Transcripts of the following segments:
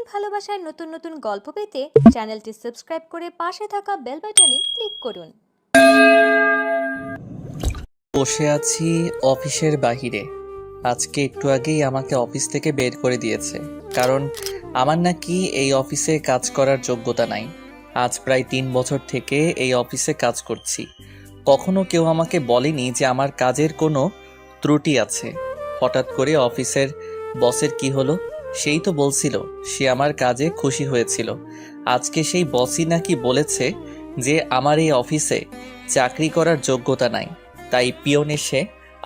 ভালোবাসার নতুন নতুন গল্প পেতে চ্যানেলটি সাবস্ক্রাইব করে পাশে থাকা বেল বাটনে ক্লিক করুন। বসে আছি অফিসের বাহিরে। আজকে একটু আগেই আমাকে অফিস থেকে বের করে দিয়েছে, কারণ আমার নাকি এই অফিসে কাজ করার যোগ্যতা নাই। আজ প্রায় 3 বছর থেকে এই অফিসে কাজ করছি। কখনো কেউ আমাকে বলেনি যে আমার কাজের কোনো ত্রুটি আছে। হঠাৎ করে অফিসের বসের কি হলো, সেই তো বলছিল সে আমার কাজে খুশি হয়েছিল। আজকে সেই বসই নাকি বলেছে যে আমার এই অফিসে চাকরি করার যোগ্যতা নাই। তাই পিয়ন এসে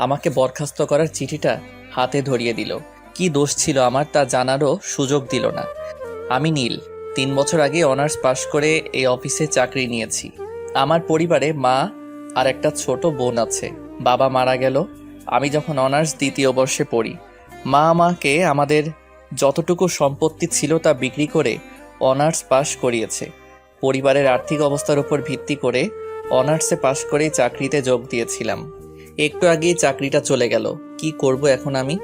আমাকে বরখাস্ত করার চিঠিটা হাতে ধরিয়ে দিল। কি দোষ ছিল আমার তা জানারও সুযোগ দিল না। আমি নীল, 3 বছর আগে অনার্স পাশ করে এই অফিসে চাকরি নিয়েছি। আমার পরিবারে মা আর একটা ছোট বোন আছে। বাবা মারা গেল আমি যখন অনার্স 2য় বর্ষে পড়ি। মা আমাকে আমাদের যতটুকু সম্পত্তি ছিল তা বিক্রি করে অনার্স পাশ করিয়েছে। পরিবারের আর্থিক অবস্থার উপর ভিত্তি করে অনার্সে পাশ করেই চাকরিতে যোগ দিয়েছিলাম। একটু আগেই চাকরিটা চলে গেল। কি করব এখন আমি?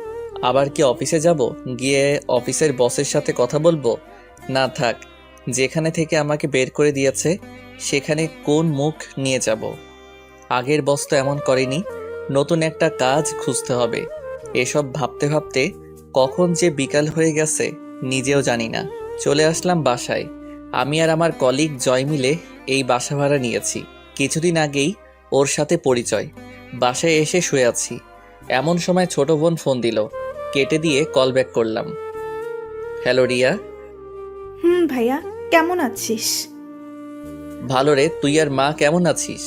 আবার কি অফিসে যাব, গিয়ে অফিসের বসের সাথে কথা বলবো? না থাক, যেখানে থেকে আমাকে বের করে দিয়েছে সেখানে কোন মুখ নিয়ে যাব? আগের বস তো এমন করেনি। নতুন একটা কাজ খুঁজতে হবে। এসব ভাবতে ভাবতে কখন যে বিকাল হয়ে গেছে নিজেও জানি না। চলে আসলাম বাসায়। আমি আর আমার কলিগ জয় মিলে এই বাসা ভাড়া নিয়েছি। কিছুদিন আগেই ওর সাথে পরিচয়। বাসায় এসে শুয়ে আছি, এমন সময় ছোট বোন ফোন দিল। কেটে দিয়ে কল ব্যাক করলাম। হ্যালো রিয়া। ভাইয়া, কেমন আছিস? ভালো রে, তুই আর মা কেমন আছিস?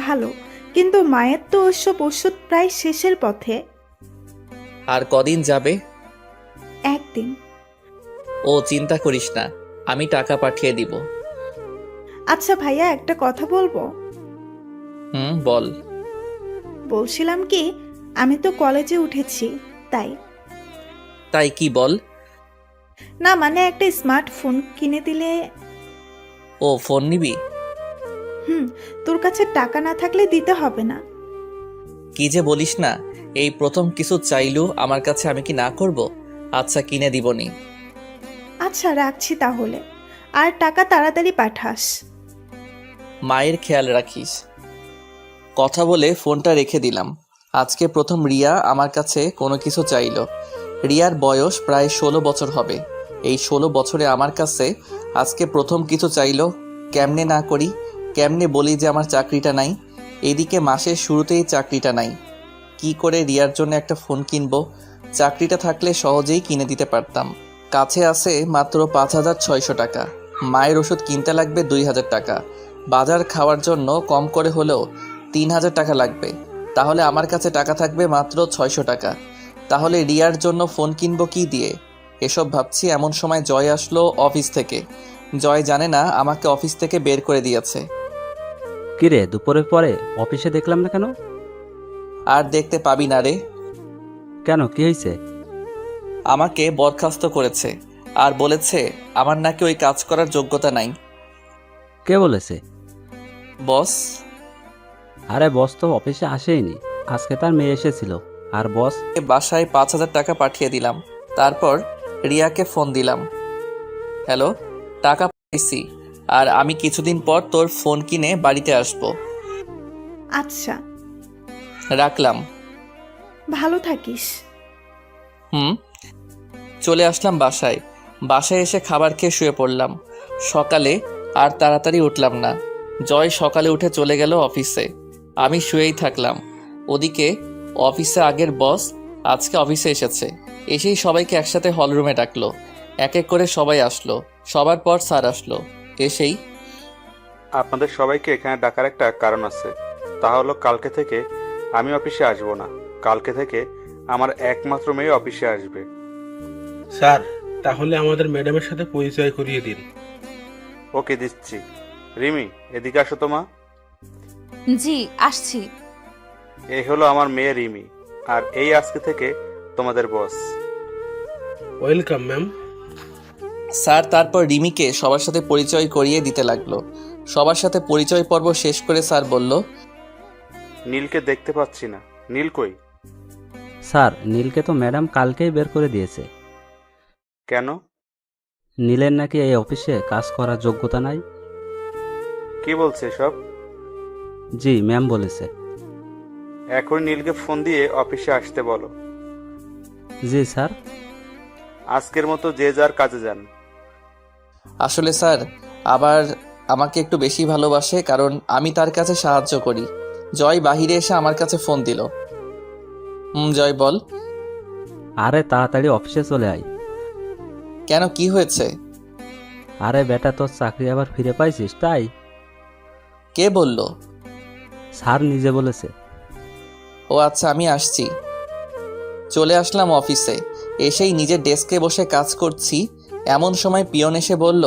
ভালো, কিন্তু মায়ের তো ওসব ওষুধ প্রায় শেষের পথে। আর কদিন যাবে? একদিন। ও চিন্তা করিস না, আমি টাকা পাঠিয়ে দিব। আচ্ছা ভাইয়া, একটা কথা বলবো? বল। বলছিলাম কি, আমি তো কলেজে উঠেছি, তাই। তাই কি বল? না মানে একটা স্মার্টফোন কিনে দিলে। ও ফোন নিবি? তোর কাছে টাকা না থাকলে দিতে হবে না। কি যে বলিস না, এই প্রথম কিছু চাইলু আমার কাছে, আমি কি না করব? আচ্ছা কিনে দিবনি। আচ্ছা রাখছি তাহলে, আর টাকা তাড়াতাড়ি পাঠাস। মায়ের খেয়াল রাখিস। কথা বলে ফোনটা রেখে দিলাম। আজকে প্রথম রিয়া আমার কাছে কোনো কিছু চাইলো। রিয়ার বয়স প্রায় 16 বছর হবে। এই 16 বছরে আমার কাছে আজকে প্রথম কিছু চাইলো। কেমনে না করি, কেমনে বলি যে আমার চাকরিটা নাই? এদিকে মাসের শুরুতেই চাকরিটা নাই। কি করে রিয়ার জন্য একটা ফোন কিনবো? চাকরিটা থাকলে সহজেই কিনে দিতে পারতাম। কাছে আছে মাত্র 5,600 টাকা। মায়ের ওষুধ কিনতে লাগবে 2,000 টাকা। বাজার খাওয়ার জন্য কম করে হলেও 3,000 টাকা লাগবে। তাহলে আমার কাছে টাকা থাকবে মাত্র 600 টাকা। তাহলে রিয়ার জন্য ফোন কিনবো কি দিয়ে? এসব ভাবছি এমন সময় জয় আসলো অফিস থেকে। জয় জানে না আমাকে অফিস থেকে বের করে দিয়েছে। কিরে, দুপুরের পরে অফিসে দেখলাম না কেন? আর দেখতে পাবি না রে। কেন, কি হয়েছে? আমাকে বরখাস্ত করেছে আর বলেছে আমার নাকি ওই কাজ করার যোগ্যতা নাই। কে বলেছে? বস। আরে বস তো অফিসে আসেইনি, আজকে তার মেয়ে এসেছিল। আর বস? বাসায় 5,000 টাকা পাঠিয়ে দিলাম। তারপর রিয়াকে ফোন দিলাম। হ্যালো, টাকা পাইছি, আর আমি কিছুদিন পর তোর ফোন কিনে বাড়িতে আসবো। আচ্ছা, রাখলাম। ভালো থাকিস। চলে আসলাম বাসায়। বাসায় এসে খাবার খেয়ে শুয়ে পড়লাম। সকালে আর তাড়াতাড়ি উঠলাম না। জয় সকালে উঠে চলে গেল অফিসে। আমি শুয়েই থাকলাম। ওদিকে অফিসে আগের বস আজকে অফিসে এসেছে। এসেই সবাইকে একসাথে হলরুমে ডাকলো। এক এক করে সবাই আসলো। সবার পর স্যার আসলো। এসেই আপনাদের সবাইকে এখানে ডাকার একটা কারণ আছে। তা হলো কালকে থেকে আমি অফিসে আসব না। কালকে থেকে আমার একমাত্র মেয়ে অফিসে আসবে। স্যার, তাহলে আমাদের ম্যাডামের সাথে পরিচয় করিয়ে দিন। ওকে, দিচ্ছি। রিমি, এদিকে আসো তো মা। জি আসছি। এই হলো আমার মেয়ে রিমি, আর এই আজকে থেকে তোমাদের বস। Welcome ma'am. স্যার তারপর রিমিকে সবার সাথে পরিচয় করিয়ে দিতে লাগলো। সবার সাথে পরিচয় পর্ব শেষ করে স্যার বলল, নীলকে দেখতে পাচ্ছি না। নীল কই? স্যার, নীলকে তো ম্যাডাম কালকেই বের করে দিয়েছে। কেন? নীলের নাকি এই অফিসে কাজ করার যোগ্যতা নাই। কি বলছে সব? জি ম্যাম বলেছে। এখন নীলকে ফোন দিয়ে অফিসে আসতে বলো। জি স্যার। আজকের মতো যে যার কাজে যান। আসলে স্যার আবার আমাকে একটু বেশি ভালোবাসে, কারণ আমি তার কাছে সাহায্য করি। জয় বাহিরে এসে আমার কাছে ফোন দিল। জয় বল। আরে তাড়াতাড়ি অফিসে চলে আয়। কেন, কি হয়েছে? আরে বেটা, তোর চাকরি আবার ফিরে পাইছিস তাই। কে বলল? স্যার নিজে বলেছে। ও আচ্ছা, আমি আসছি। চলে আসলাম অফিসে। এসেই নিজের ডেস্কে বসে কাজ করছি, এমন সময় পিয়ন এসে বলল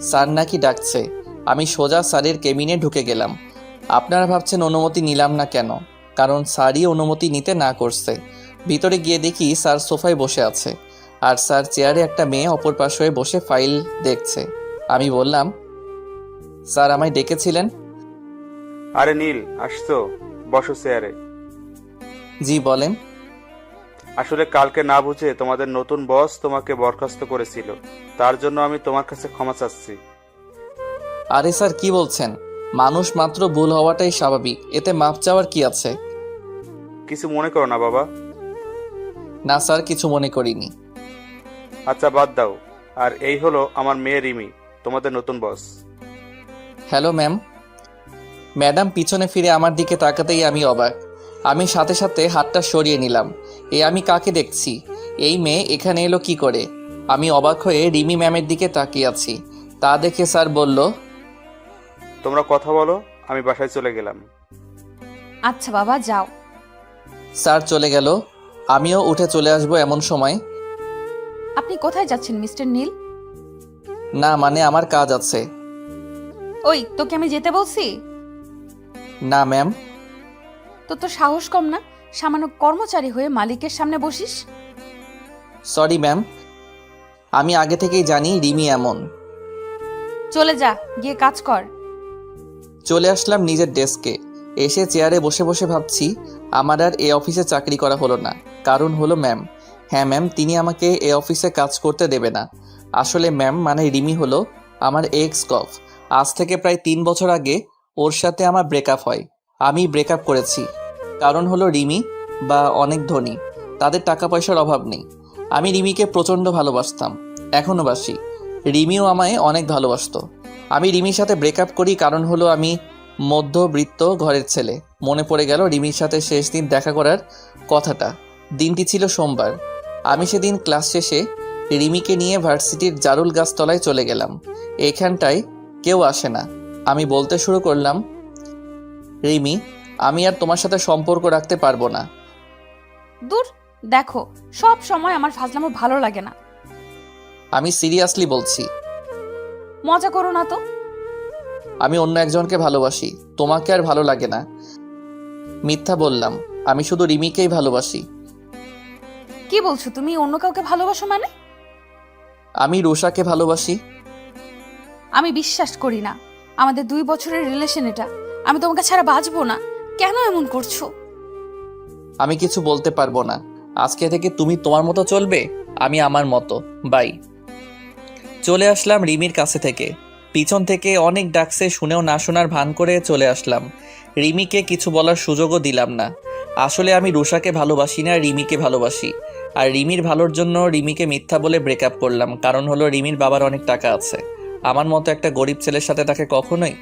স্যার নাকি ডাকছে। আমি সোজা স্যারের কেবিনে ঢুকে গেলাম। আপনারা ভাবছেন অনুমতি নিলাম না কেন? কারণ স্যারই অনুমতি নিতে না করছে। ভিতরে গিয়ে দেখি স্যার সোফায় বসে আছে, আর স্যার চেয়ারে একটা মেয়ে অপর পাশে হয়ে বসে ফাইল দেখছে। আমি বললাম, স্যার আমায় ডেকেছিলেন? আরে নীল, আসছো, বসো চেয়ারে। জি বলেন। আসলে কালকে না বুঝে তোমাদের নতুন বস তোমাকে বরখাস্ত করেছিল, তার জন্য আমি তোমার কাছে ক্ষমা চাচ্ছি। আরে স্যার কি বলছেন? মানুষ মাত্র ভুল হওয়াটাই স্বাভাবিক, এতে মাপ চাওয়ার কি আছে? কিছু মনে করো না বাবা। না স্যার, কিছু মনে করিনি। আচ্ছা বাদ দাও। আর এই হলো আমার মেয়ে রিমি, তোমাদের নতুন বস। Hello ma'am. ম্যাডাম পিছনে ফিরে আমার দিকে তাকাতেই আমি অবাক। আমি সাথে সাথে হাতটা সরিয়ে নিলাম। আমি কাকে দেখছি? এই মেয়ে এখানে এলো কি করে? আমি অবাক হয়ে রিমি ম্যামের দিকে তাকিয়ে আছি। তা দেখে স্যার বলল, তোমরা কথা বলো, আমি বাসায় চলে গেলাম। আচ্ছা বাবা, যাও। স্যার চলে গেল। আমিও উঠে চলে আসবো এমন সময়। আপনি কোথায় যাচ্ছেন মিস্টার নীল? না মানে আমার কাজ আছে। ওই, তোকে আমি যেতে বলছি? না ম্যাম। তোর তো সাহস কম না, সামান্য কর্মচারী হয়ে মালিকের সামনে বসিস। সরি ম্যাম, আমি আগে থেকেই জানি রিমি এমন। চলে যা, গিয়ে কাজ কর। চলে আসলাম নিজের ডেস্কে। এসে চেয়ারে বসে বসে ভাবছি আমার আর এ অফিসে চাকরি করা হলো না, কারণ হলো ম্যাম। হ্যাঁ ম্যাম, তিনি আমাকে এ অফিসে কাজ করতে দেবে না। আসলে ম্যাম মানে রিমি হলো আমার এক্স কফ। আজ থেকে প্রায় 3 বছর আগে ওর সাথে আমার ব্রেকআপ হয়। আমি ব্রেকআপ করেছি, কারণ হলো রিমি বা অনেক ধনী, তাদের টাকা পয়সার অভাব নেই। আমি রিমিকে প্রচণ্ড ভালোবাসতাম, এখনও বাসি। রিমিও আমায় অনেক ভালোবাসতো। আমি রিমির সাথে ব্রেকআপ করি, কারণ হলো আমি মধ্যবিত্ত ঘরের ছেলে। মনে পড়ে গেল রিমির সাথে শেষ দিন দেখা করার কথাটা। দিনটি ছিল সোমবার। আমি সেদিন ক্লাস শেষে রিমিকে নিয়ে ভার্সিটির জারুল গাছতলায় চলে গেলাম। এখানটায় কেউ আসে না। আমি বলতে শুরু করলাম, রিমি, আমি আর তোমার সাথে সম্পর্ক রাখতে পারবো না। দূর, দেখো, সব সময় আমার ফাজলামো ভালো লাগে না। আমি সিরিয়াসলি বলছি। মজা করো না তো। আমি অন্য একজনকে ভালোবাসি, তোমাকে আর ভালো লাগে না। মিথ্যা বললাম, আমি শুধু রিমিকেই ভালোবাসি। কি বলছো তুমি? অন্য কাউকে ভালোবাসো মানে? আমি রুষাকে ভালোবাসি। আমি বিশ্বাস করি না। আমাদের 2 বছরের রিলেশন এটা। আমি তোমাকে ছাড়া বাঁচবো না। কেন এমন করছো? আমি কিছু বলতে পারবো না। আজকে থেকে তুমি তোমার মতো চলবে, আমি আমার মতো। বাই। চলে আসলাম রিমির কাছে থেকে। পিছন থেকে অনেক ডাকছে, শুনেও না শোনার ভান করে চলে আসলাম। রিমিকে কিছু বলার সুযোগও দিলাম না। আসলে আমি রুষাকে ভালোবাসি না, রিমিকে ভালোবাসি। আর রিমির ভালোর জন্য রিমিকে মিথ্যা বলে ব্রেকআপ করলাম, কারণ হলো রিমির বাবার অনেক টাকা আছে। আমার মতো একটা গরিব ছেলের সাথে তাকে কখনোই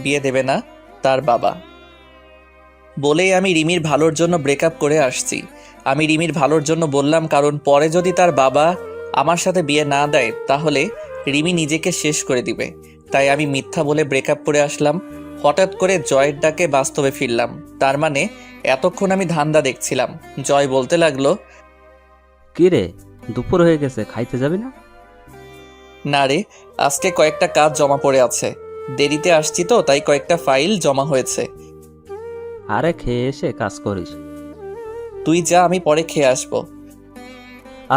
বিয়ে দেবে না তার বাবা। বলেই আমি রিমির ভালোর জন্য ব্রেকআপ করে আসছি। আমি রিমির ভালোর জন্য বললাম, কারণ পরে যদি তার বাবা আমার সাথে বিয়ে না দেয় তাহলে রিমি নিজেকে শেষ করে দিবে। তাই আমি মিথ্যা বলে ব্রেকআপ করে আসলাম। হঠাৎ করে জয়ের ডাকে বাস্তবে ফিরলাম। তার মানে এতক্ষণ আমি ধান্দা দেখছিলাম। জয় বলতে লাগলো, কি রে, দুপুর হয়ে গেছে, খাইতে যাবি না? না রে, আজকে কয়েকটা কাজ জমা পড়ে আছে। দেরিতে আসছি তো, তাই কয়েকটা ফাইল জমা হয়েছে। আরে খেয়ে এসে কাজ করিস। তুই যা, আমি পরে খেয়ে আসবো।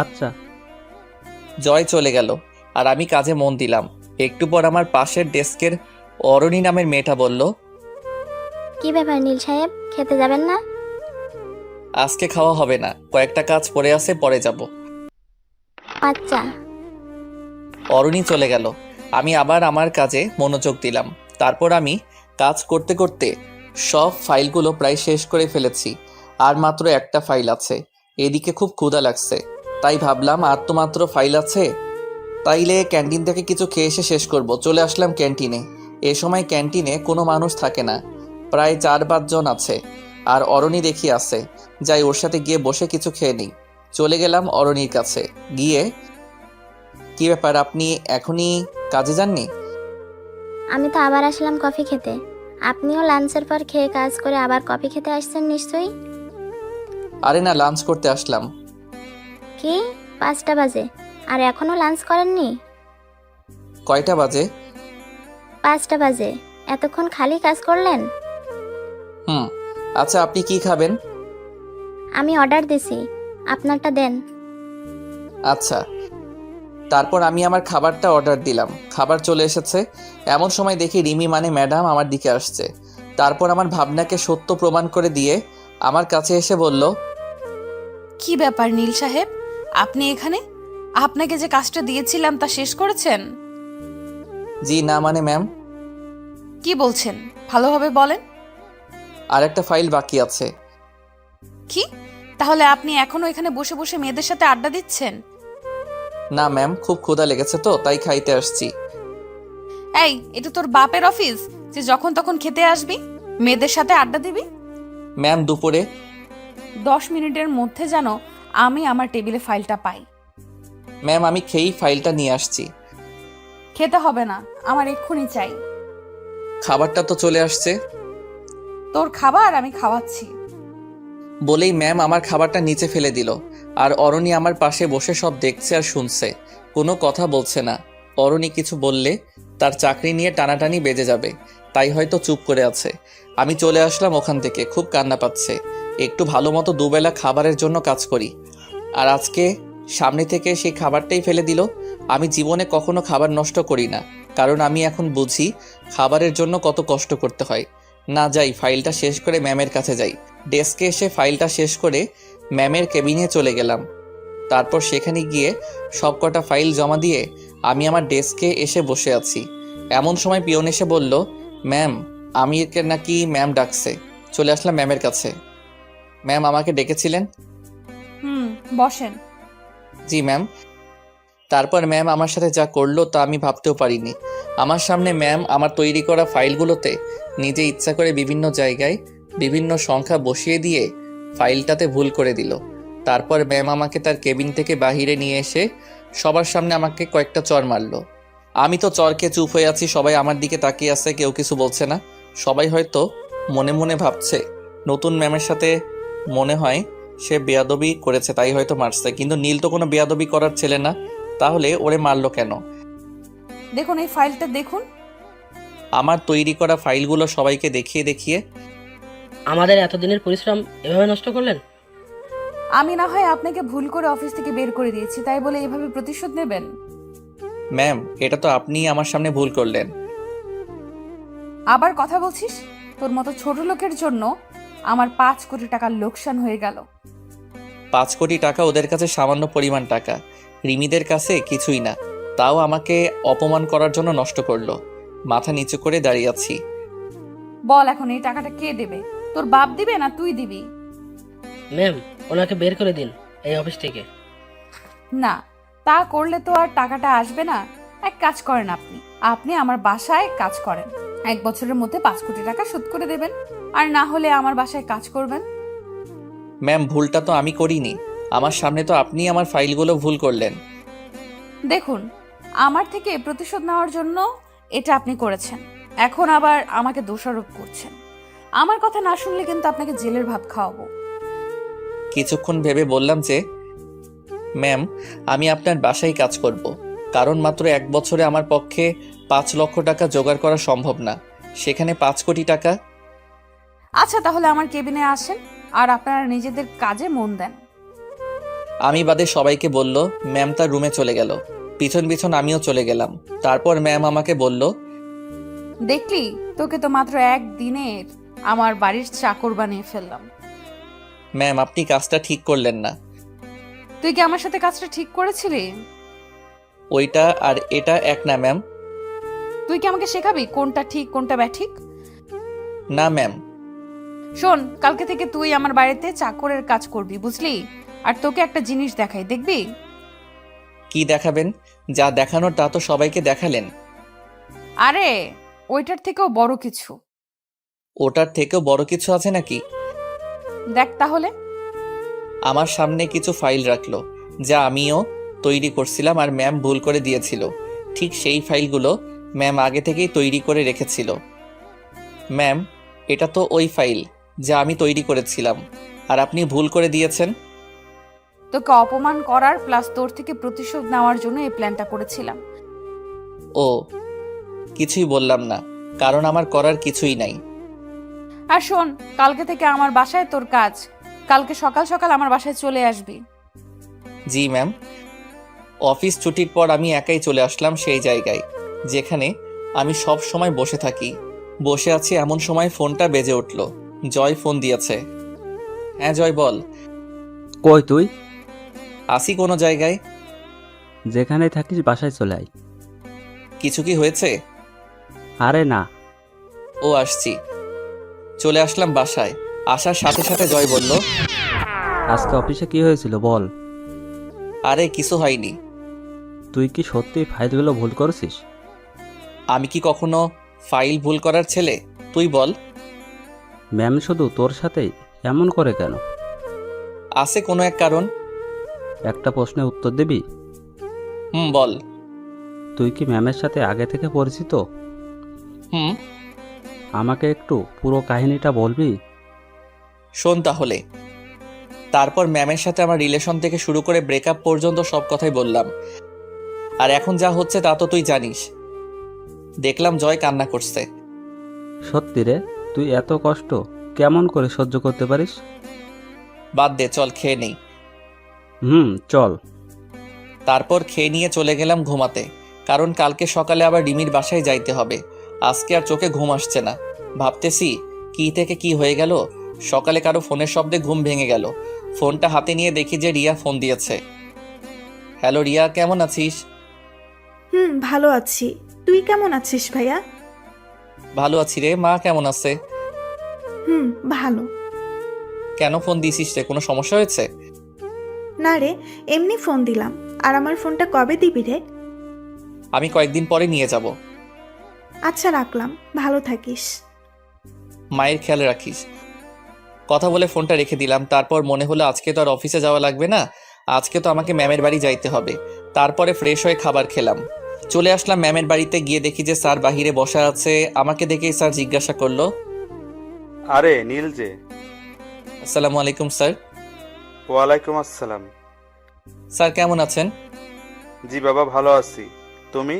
আচ্ছা। জয় চলে গেল আর আমি কাজে মন দিলাম। একটু পর আমার পাশের ডেস্কের অরণি নামের মেয়েটা বলল, কি ব্যাপার নীল সাহেব, খেতে যাবেন না? আজকে খাওয়া হবে না, কয়েকটা কাজ পড়ে আছে, পরে যাব। আচ্ছা। অরুণী চলে গেল। আমি আবার আমার কাজে মনোযোগ দিলাম। তারপর আমি কাজ করতে করতে সব ফাইলগুলো প্রায় শেষ করে ফেলেছি। আর মাত্র একটা ফাইল আছে। এদিকে খুব ক্ষুধা লাগছে, তাই ভাবলাম আর তো মাত্র ফাইল আছে, তাইলে ক্যান্টিন থেকে কিছু খেয়ে এসে শেষ করব। চলে আসলাম ক্যান্টিনে। এ সময় ক্যান্টিনে কোনো মানুষ থাকে না, প্রায় 4-5 জন আছে। আর অরণি দেখি আছে, যাই ওর সাথে গিয়ে বসে কিছু খেয়ে নিই। চলে গেলাম অরণির কাছে গিয়ে, কি ব্যাপার, আপনি এখনই কাজে যাননি? আমি তো আবার আসলাম কফি খেতে। আপনিও লাঞ্চের পর খেয়ে কাজ করে আবার কফি খেতে আসছেন নিশ্চয়ই। আরে না, লাঞ্চ করতে আসলাম। কি 5টা বাজে আর এখনো লাঞ্চ করেননি? কয়টা বাজে? 5টা বাজে, এতক্ষণ খালি কাজ করলেন? আচ্ছা, আপনি কি খাবেন? আমি অর্ডার দিছি, আপনারটা দেন। আচ্ছা। তারপর আমি আমার খাবারটা অর্ডার দিলাম। খাবার চলে এসেছে। এমন সময় দেখি রিমি মানে ম্যাডাম আমার দিকে আসছে। তারপর আমার ভাবনাকে সত্য প্রমাণ করে দিয়ে আমার কাছে এসে বলল, কি ব্যাপার নীল সাহেব, আপনি এখানে? আপনাকে যে কাজটা দিয়েছিলাম তা শেষ করেছেন? জি না মানে ম্যাম, কি বলছেন, ভালোভাবে বলেন। আর একটা ফাইল বাকি আছে। কি, তাহলে আপনি এখনো এখানে বসে বসে মেয়েদের সাথে আড্ডা দিচ্ছেন? না ম্যাম, খুব ক্ষুধা লেগেছে তো তাই খাইতে আসছি। এই, এটা তোর বাপের অফিস যে যখন তখন খেতে আসবি, মেয়েদের সাথে আড্ডা দিবি? ম্যাম দুপুরে। 10 মিনিটের মধ্যে যেন আমি আমার টেবিলে ফাইলটা পাই। ম্যাম আমি খেয়েই ফাইলটা নিয়ে আসছি। খেতে হবে না, আমার এক্ষুনি চাই। খাবারটা তো চলে আসছে। তোর খাবার আমি খাওয়াচ্ছি। বলেই ম্যাম আমার খাবারটা নিচে ফেলে দিল। আর অরণি আমার পাশে বসে সব দেখছে আর শুনছে, কোনো কথা বলছে না। অরণি কিছু বললে তার চাকরি নিয়ে টানাটানি বেজে যাবে, তাই হয়তো চুপ করে আছে। আমি চলে আসলাম ওখান থেকে, খুব কান্না পাচ্ছে। একটু ভালো মতো দুবেলা খাবারের জন্য কাজ করি, আর আজকে সামনে থেকে সেই খাবারটাই ফেলে দিল। আমি জীবনে কখনো খাবার নষ্ট করি না, কারণ আমি এখন বুঝি খাবারের জন্য কত কষ্ট করতে হয়। না, যাই ফাইলটা শেষ করে ম্যামের কাছে যাই। ডেস্কে এসে ফাইলটা শেষ করে ম্যামের কেবিনে চলে গেলাম। তারপর সেখানে গিয়ে সবকটা ফাইল জমা দিয়ে আমি আমার ডেস্কে এসে বসে আছি। এমন সময় পিয়ন এসে বলল, ম্যাম আমিরকে নাকি ম্যাম ডাকছে। চলে আসলাম ম্যামের কাছে। ম্যাম আমাকে ডেকেছিলেন? বসেন। জি ম্যাম। তারপর ম্যাম আমার সাথে যা করলো তা আমি ভাবতেও পারিনি। আমার সামনে ম্যাম আমার তৈরি করা ফাইলগুলোতে নিজে ইচ্ছা করে বিভিন্ন জায়গায় বিভিন্ন সংখ্যা বসিয়ে দিয়ে ফাইলটাতে ভুল করে দিল। তারপর ম্যাম আমাকে তার কেবিন থেকে বাহিরে নিয়ে এসে সবার সামনে আমাকে কয়েকটা চর মারলো। আমি তো চরকে চুপ হয়ে আছি, সবাই আমার দিকে তাকিয়ে আছে, কেউ কিছু বলছে না। সবাই হয়তো মনে মনে ভাবছে নতুন ম্যামের সাথে মনে হয় সে বেয়াদবি করেছে তাই হয়তো মারছে, কিন্তু নীল তো কোনো বেয়াদবি করার ছেলে না, তাহলে ওরে মারলো কেন? দেখুন এই ফাইলটা দেখুন। আমার তৈরি করা ফাইলগুলো সবাইকে দেখিয়ে দেখিয়ে, আমাদের এতদিনের পরিশ্রম এভাবে নষ্ট করলেন? আমি না হয় আপনাকে ভুল করে অফিস থেকে বের করে দিয়েছি, তাই বলে এভাবে প্রতিশোধ নেবেন? ম্যাম এটা তো আপনিই আমার সামনে ভুল করলেন। আবার কথা বলছিস? তোর মতো ছোট লোকের জন্য আমার 5 কোটি টাকার লোকসান হয়ে গেল। 5 কোটি টাকা ওদের কাছে সামান্য পরিমাণ টাকা, রিমিদের কাছে কিছুই না, তাও আমাকে অপমান করার জন্য নষ্ট করলো। মাথা নিচু করে দাঁড়িয়ে আছি। বল এখন এই টাকাটা কে দেবে? তোর বাপ দিবে না তুই দিবি? ম্যাম, ওনাকে বের করে দিন এই অফিস থেকে। না, তা করলে তো আর টাকাটা আসবে না। এক কাজ করেন, আপনি আমার বাসায় কাজ করেন। 1 বছরের মধ্যে 5 কোটি টাকা শোধ করে দেবেন, আর না হলে আমার বাসায় কাজ করবেন। ম্যাম ভুলটা তো আমি করিনি, আমার সামনে তো আপনিই আমার ফাইলগুলো ভুল করলেন। দেখুন, আমার থেকে প্রতিশোধ নেওয়ার জন্য এটা আপনি করেছেন, এখন আবার আমাকে দোষারোপ করছেন। আমার কথা না শুনলে কিন্তু আপনাকে জেলের ভাত খাওয়াবো। কিছুক্ষণ ভেবে বললাম যে, ম্যাম আমি আপনার বাসায় কাজ করব, কারণ মাত্র 1 বছরে আমার পক্ষে 5 লক্ষ টাকা জোগাড় করা সম্ভব না, সেখানে 5 কোটি টাকা। আচ্ছা তাহলে আমার কেবিনে আসেন আর আপনারা নিজেদের কাজে মন দেন। আমি বাদে সবাইকে বলল। ম্যাম তার রুমে চলে গেল, পিছন পিছন আমিও চলে গেলাম। তারপর ম্যাম আমাকে বলল, দেখলি, তোকে তো মাত্র 1 দিনের আমার বাড়ির চাকর বানিয়ে ফেললাম। ম্যাম আপনি কাজটা ঠিক করলেন না। তুই কি আমার সাথে কাজটা ঠিক করেছিলি? ওইটা আর এটা এক না ম্যাম। তুই কি আমাকে শেখাবি কোনটা ঠিক কোনটা ব্যাঠিক? না ম্যাম। শোন, কালকে থেকে তুই আমার বাড়িতে চাকরের কাজ করবি, বুঝলি? আর তোকে একটা জিনিস দেখাই, দেখবি? কি দেখাবেন? যা দেখানোর তা তো সবাইকে দেখালেন। আরে ওইটার থেকেও বড় কিছু। ওটার থেকেও বড় কিছু আছে নাকি? দেখ তাহলে। আমার সামনে কিছু ফাইল রাখলো, যা আমিও তৈরি করছিলাম আর ম্যাম ভুল করে দিয়েছিল। ঠিক সেই ফাইলগুলো ম্যাম আগে থেকেই তৈরি করে রেখেছিল। ম্যাম, এটা তো ওই ফাইল যা আমি তৈরি করেছিলাম, আর আপনি ভুল করে দিয়েছেন। তোকে অপমান করার প্লাস তোর থেকে প্রতিশোধ নেওয়ার জন্য এই প্ল্যানটা করেছিলাম। ও, কিছুই বললাম না, কারণ আমার করার কিছুই নাই। আর শোন, কালকে থেকে আমার বাসায় তোর কাজ। কালকে সকাল সকাল আমার বাসায় চলে আসবি। জি ম্যাম। অফিস ছুটির পর আমি একাই চলে আসলাম সেই জায়গায় যেখানে আমি সব সময় বসে থাকি। বসে আছি এমন সময় ফোনটা বেজে উঠল। জয় ফোন দিয়েছে। হ্যাঁ জয়, বল। কই তুই? আসি কোনো জায়গায়। যেখানে থাকিস বাসায় চলে আয়। কিছু কি হয়েছে? আরে না। ও, আসছি। চলে আসলাম বাসায়। আসার সাথে সাথে জয় বলল, আজকে অফিসে কি হয়েছিল বল। আরে কিছু হয়নি। তুই কি সত্যি ফাইলগুলো ভুল করেছিস? আমি কি কখনো ফাইল ভুল করার ছেলে? তুই বল। ম্যাম শুধু তোর সাথেই এমন করে কেন? আছে কোনো এক কারণ। একটা প্রশ্নের উত্তর দিবি? বল। তুই কি ম্যামের সাথে আগে থেকে পরিচিত? হুম। আমাকে একটু পুরো কাহিনীটা বলবি? শোন তাহলে। তারপর ম্যামের সাথে আমার রিলেশন থেকে শুরু করে ব্রেকআপ পর্যন্ত সব কথাই বললাম। আর এখন যা হচ্ছে তা তো তুই জানিস। দেখলাম জয় কান্না করছে। সত্যি রে, তুই এত কষ্ট কেমন করে সহ্য করতে পারিস? বাদ দে, চল খেয়ে নেই। চল। তারপর খেয়ে নিয়ে চলে গেলাম ঘুমাতে, কারণ কালকে সকালে আবার রিমির বাসায় যাইতে হবে। আজকে আর চোখে ঘুম আসছে না। ভাবতেছি কি থেকে কি হয়ে গেল। সকালে কারো ফোনের শব্দে ঘুম ভেঙে গেল। ফোনটা হাতে নিয়ে দেখি যে রিয়া ফোন দিয়েছে। হ্যালো রিয়া, কেমন আছিস? ভালো আছি। তুই কেমন আছিস ভাইয়া? ভালো আছি রে। মা কেমন আছে? ভালো। কেন ফোন দিছিস রে? কোনো সমস্যা হয়েছে? না রে, এমনি ফোন দিলাম। আর আমার ফোনটা কবে দিবি রে? আমি কয়েকদিন পরে নিয়ে যাব। আচ্ছা, রাখলাম। ভালো থাকিস। মায়ের খেয়াল রাখিস। কথা বলে ফোনটা রেখে দিলাম। তারপর মনে হলো আজকে তো আর অফিসে যাওয়া লাগবে না, আজকে তো আমাকে ম্যামের বাড়ি যাইতে হবে। তারপরে ফ্রেশ হয়ে খাবার খেলাম। চলে আসলাম ম্যামের বাড়িতে। গিয়ে দেখি যে স্যার বাহিরে বসা আছে। আমাকে দেখেই স্যার জিজ্ঞাসা করলো, আরে নীল যে। আসসালামু আলাইকুম স্যার। ওয়ালাইকুম আসসালাম। স্যার কেমন আছেন? জি বাবা, ভালো আছি। তুমি?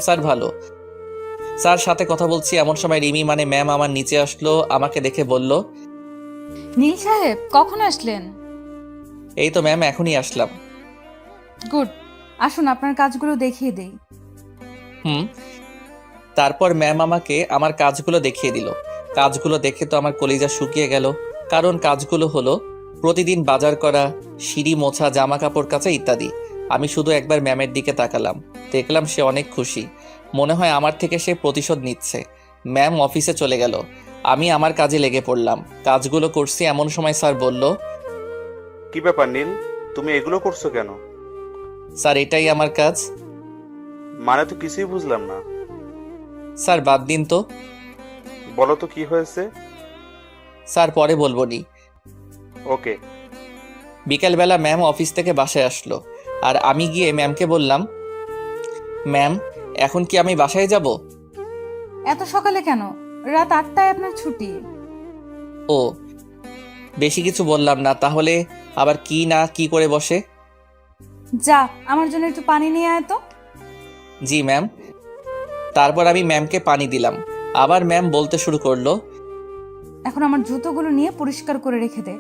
স্যার ভালো। স্যার সাথে কথা বলছি এমন সময় রিমি মানে ম্যাম আমার নিচে আসলো। আমাকে দেখে বলল, নীল সাহেব কখন আসলেন? এই তো ম্যাম, এখনই আসলাম। গুড, আসুন আপনার কাজগুলো দেখিয়ে দেই। তারপর ম্যাম আমাকে আমার কাজগুলো দেখিয়ে দিল। কাজগুলো দেখে তো আমার কলিজা শুকিয়ে গেল। কারণ কাজগুলো হলো প্রতিদিন বাজার করা, সিঁড়ি মোছা, জামা কাপড় কাচা ইত্যাদি। আমি শুধু একবার ম্যামের দিকে তাকালাম। দেখলাম সে অনেক খুশি। মনে হয় আমার থেকে সে প্রতিশোধ নিচ্ছে। ম্যাম অফিসে চলে গেল। আমি আমার কাজে লেগে পড়লাম। কাজগুলো করছি এমন সময় স্যার বলল, কি ব্যাপার নীল, তুমি এগুলো করছো কেন? স্যার এটাই আমার কাজ। মানে তো কিছুই বুঝলাম না। স্যার বাদ দিন তো। বলো তো কি হয়েছে। স্যার পরে বলবো নি। ওকে। বিকেলবেলা ম্যাম অফিস থেকে বাসায় আসলো। আর আমি গিয়ে ম্যামকে বললাম, ম্যাম এখন কি আমি বাসায় যাব? এত সকালে কেন? রাত 8টায় আপনার ছুটি। ও, বেশি কিছু বললাম না। তাহলে আবার কি না কি করে বসে। যা, আমার জন্য একটু পানি নিয়ে আয় তো। জি ম্যাম। তারপর আমি ম্যামকে পানি দিলাম। আবার ম্যাম বলতে শুরু করলো, এখন আমার জুতোগুলো নিয়ে পরিষ্কার করে রেখে দে।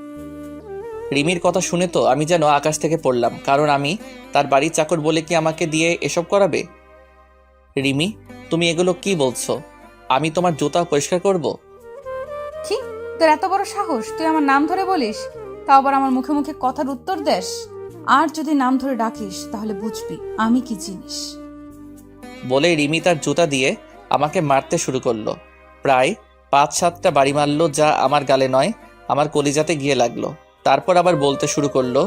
রিমির কথা শুনে তো আমি যেন আকাশ থেকে পড়লাম। কারণ আমি তার বাড়ির চাকর বলে কি আমাকে দিয়ে এসব করাবে? রিমি, তুমি এগুলো কি বলছো? আমি তোমার জুতা পরিষ্কার করব? কি, তোর এত বড় সাহস? তুই আমার নাম ধরে বলিস, তাও আবার আমার মুখে মুখে কথার উত্তর দেস? আর যদি নাম ধরে ডাকিস তাহলে বুঝবি আমি কি জিনিস। বলে রিমি তার জুতা দিয়ে আমাকে মারতে শুরু করলো। প্রায় 5-7টা বাড়ি মারলো, যা আমার গালে নয় আমার কলিজাতে গিয়ে লাগলো। তারপর আবার বলতে শুরু করলো,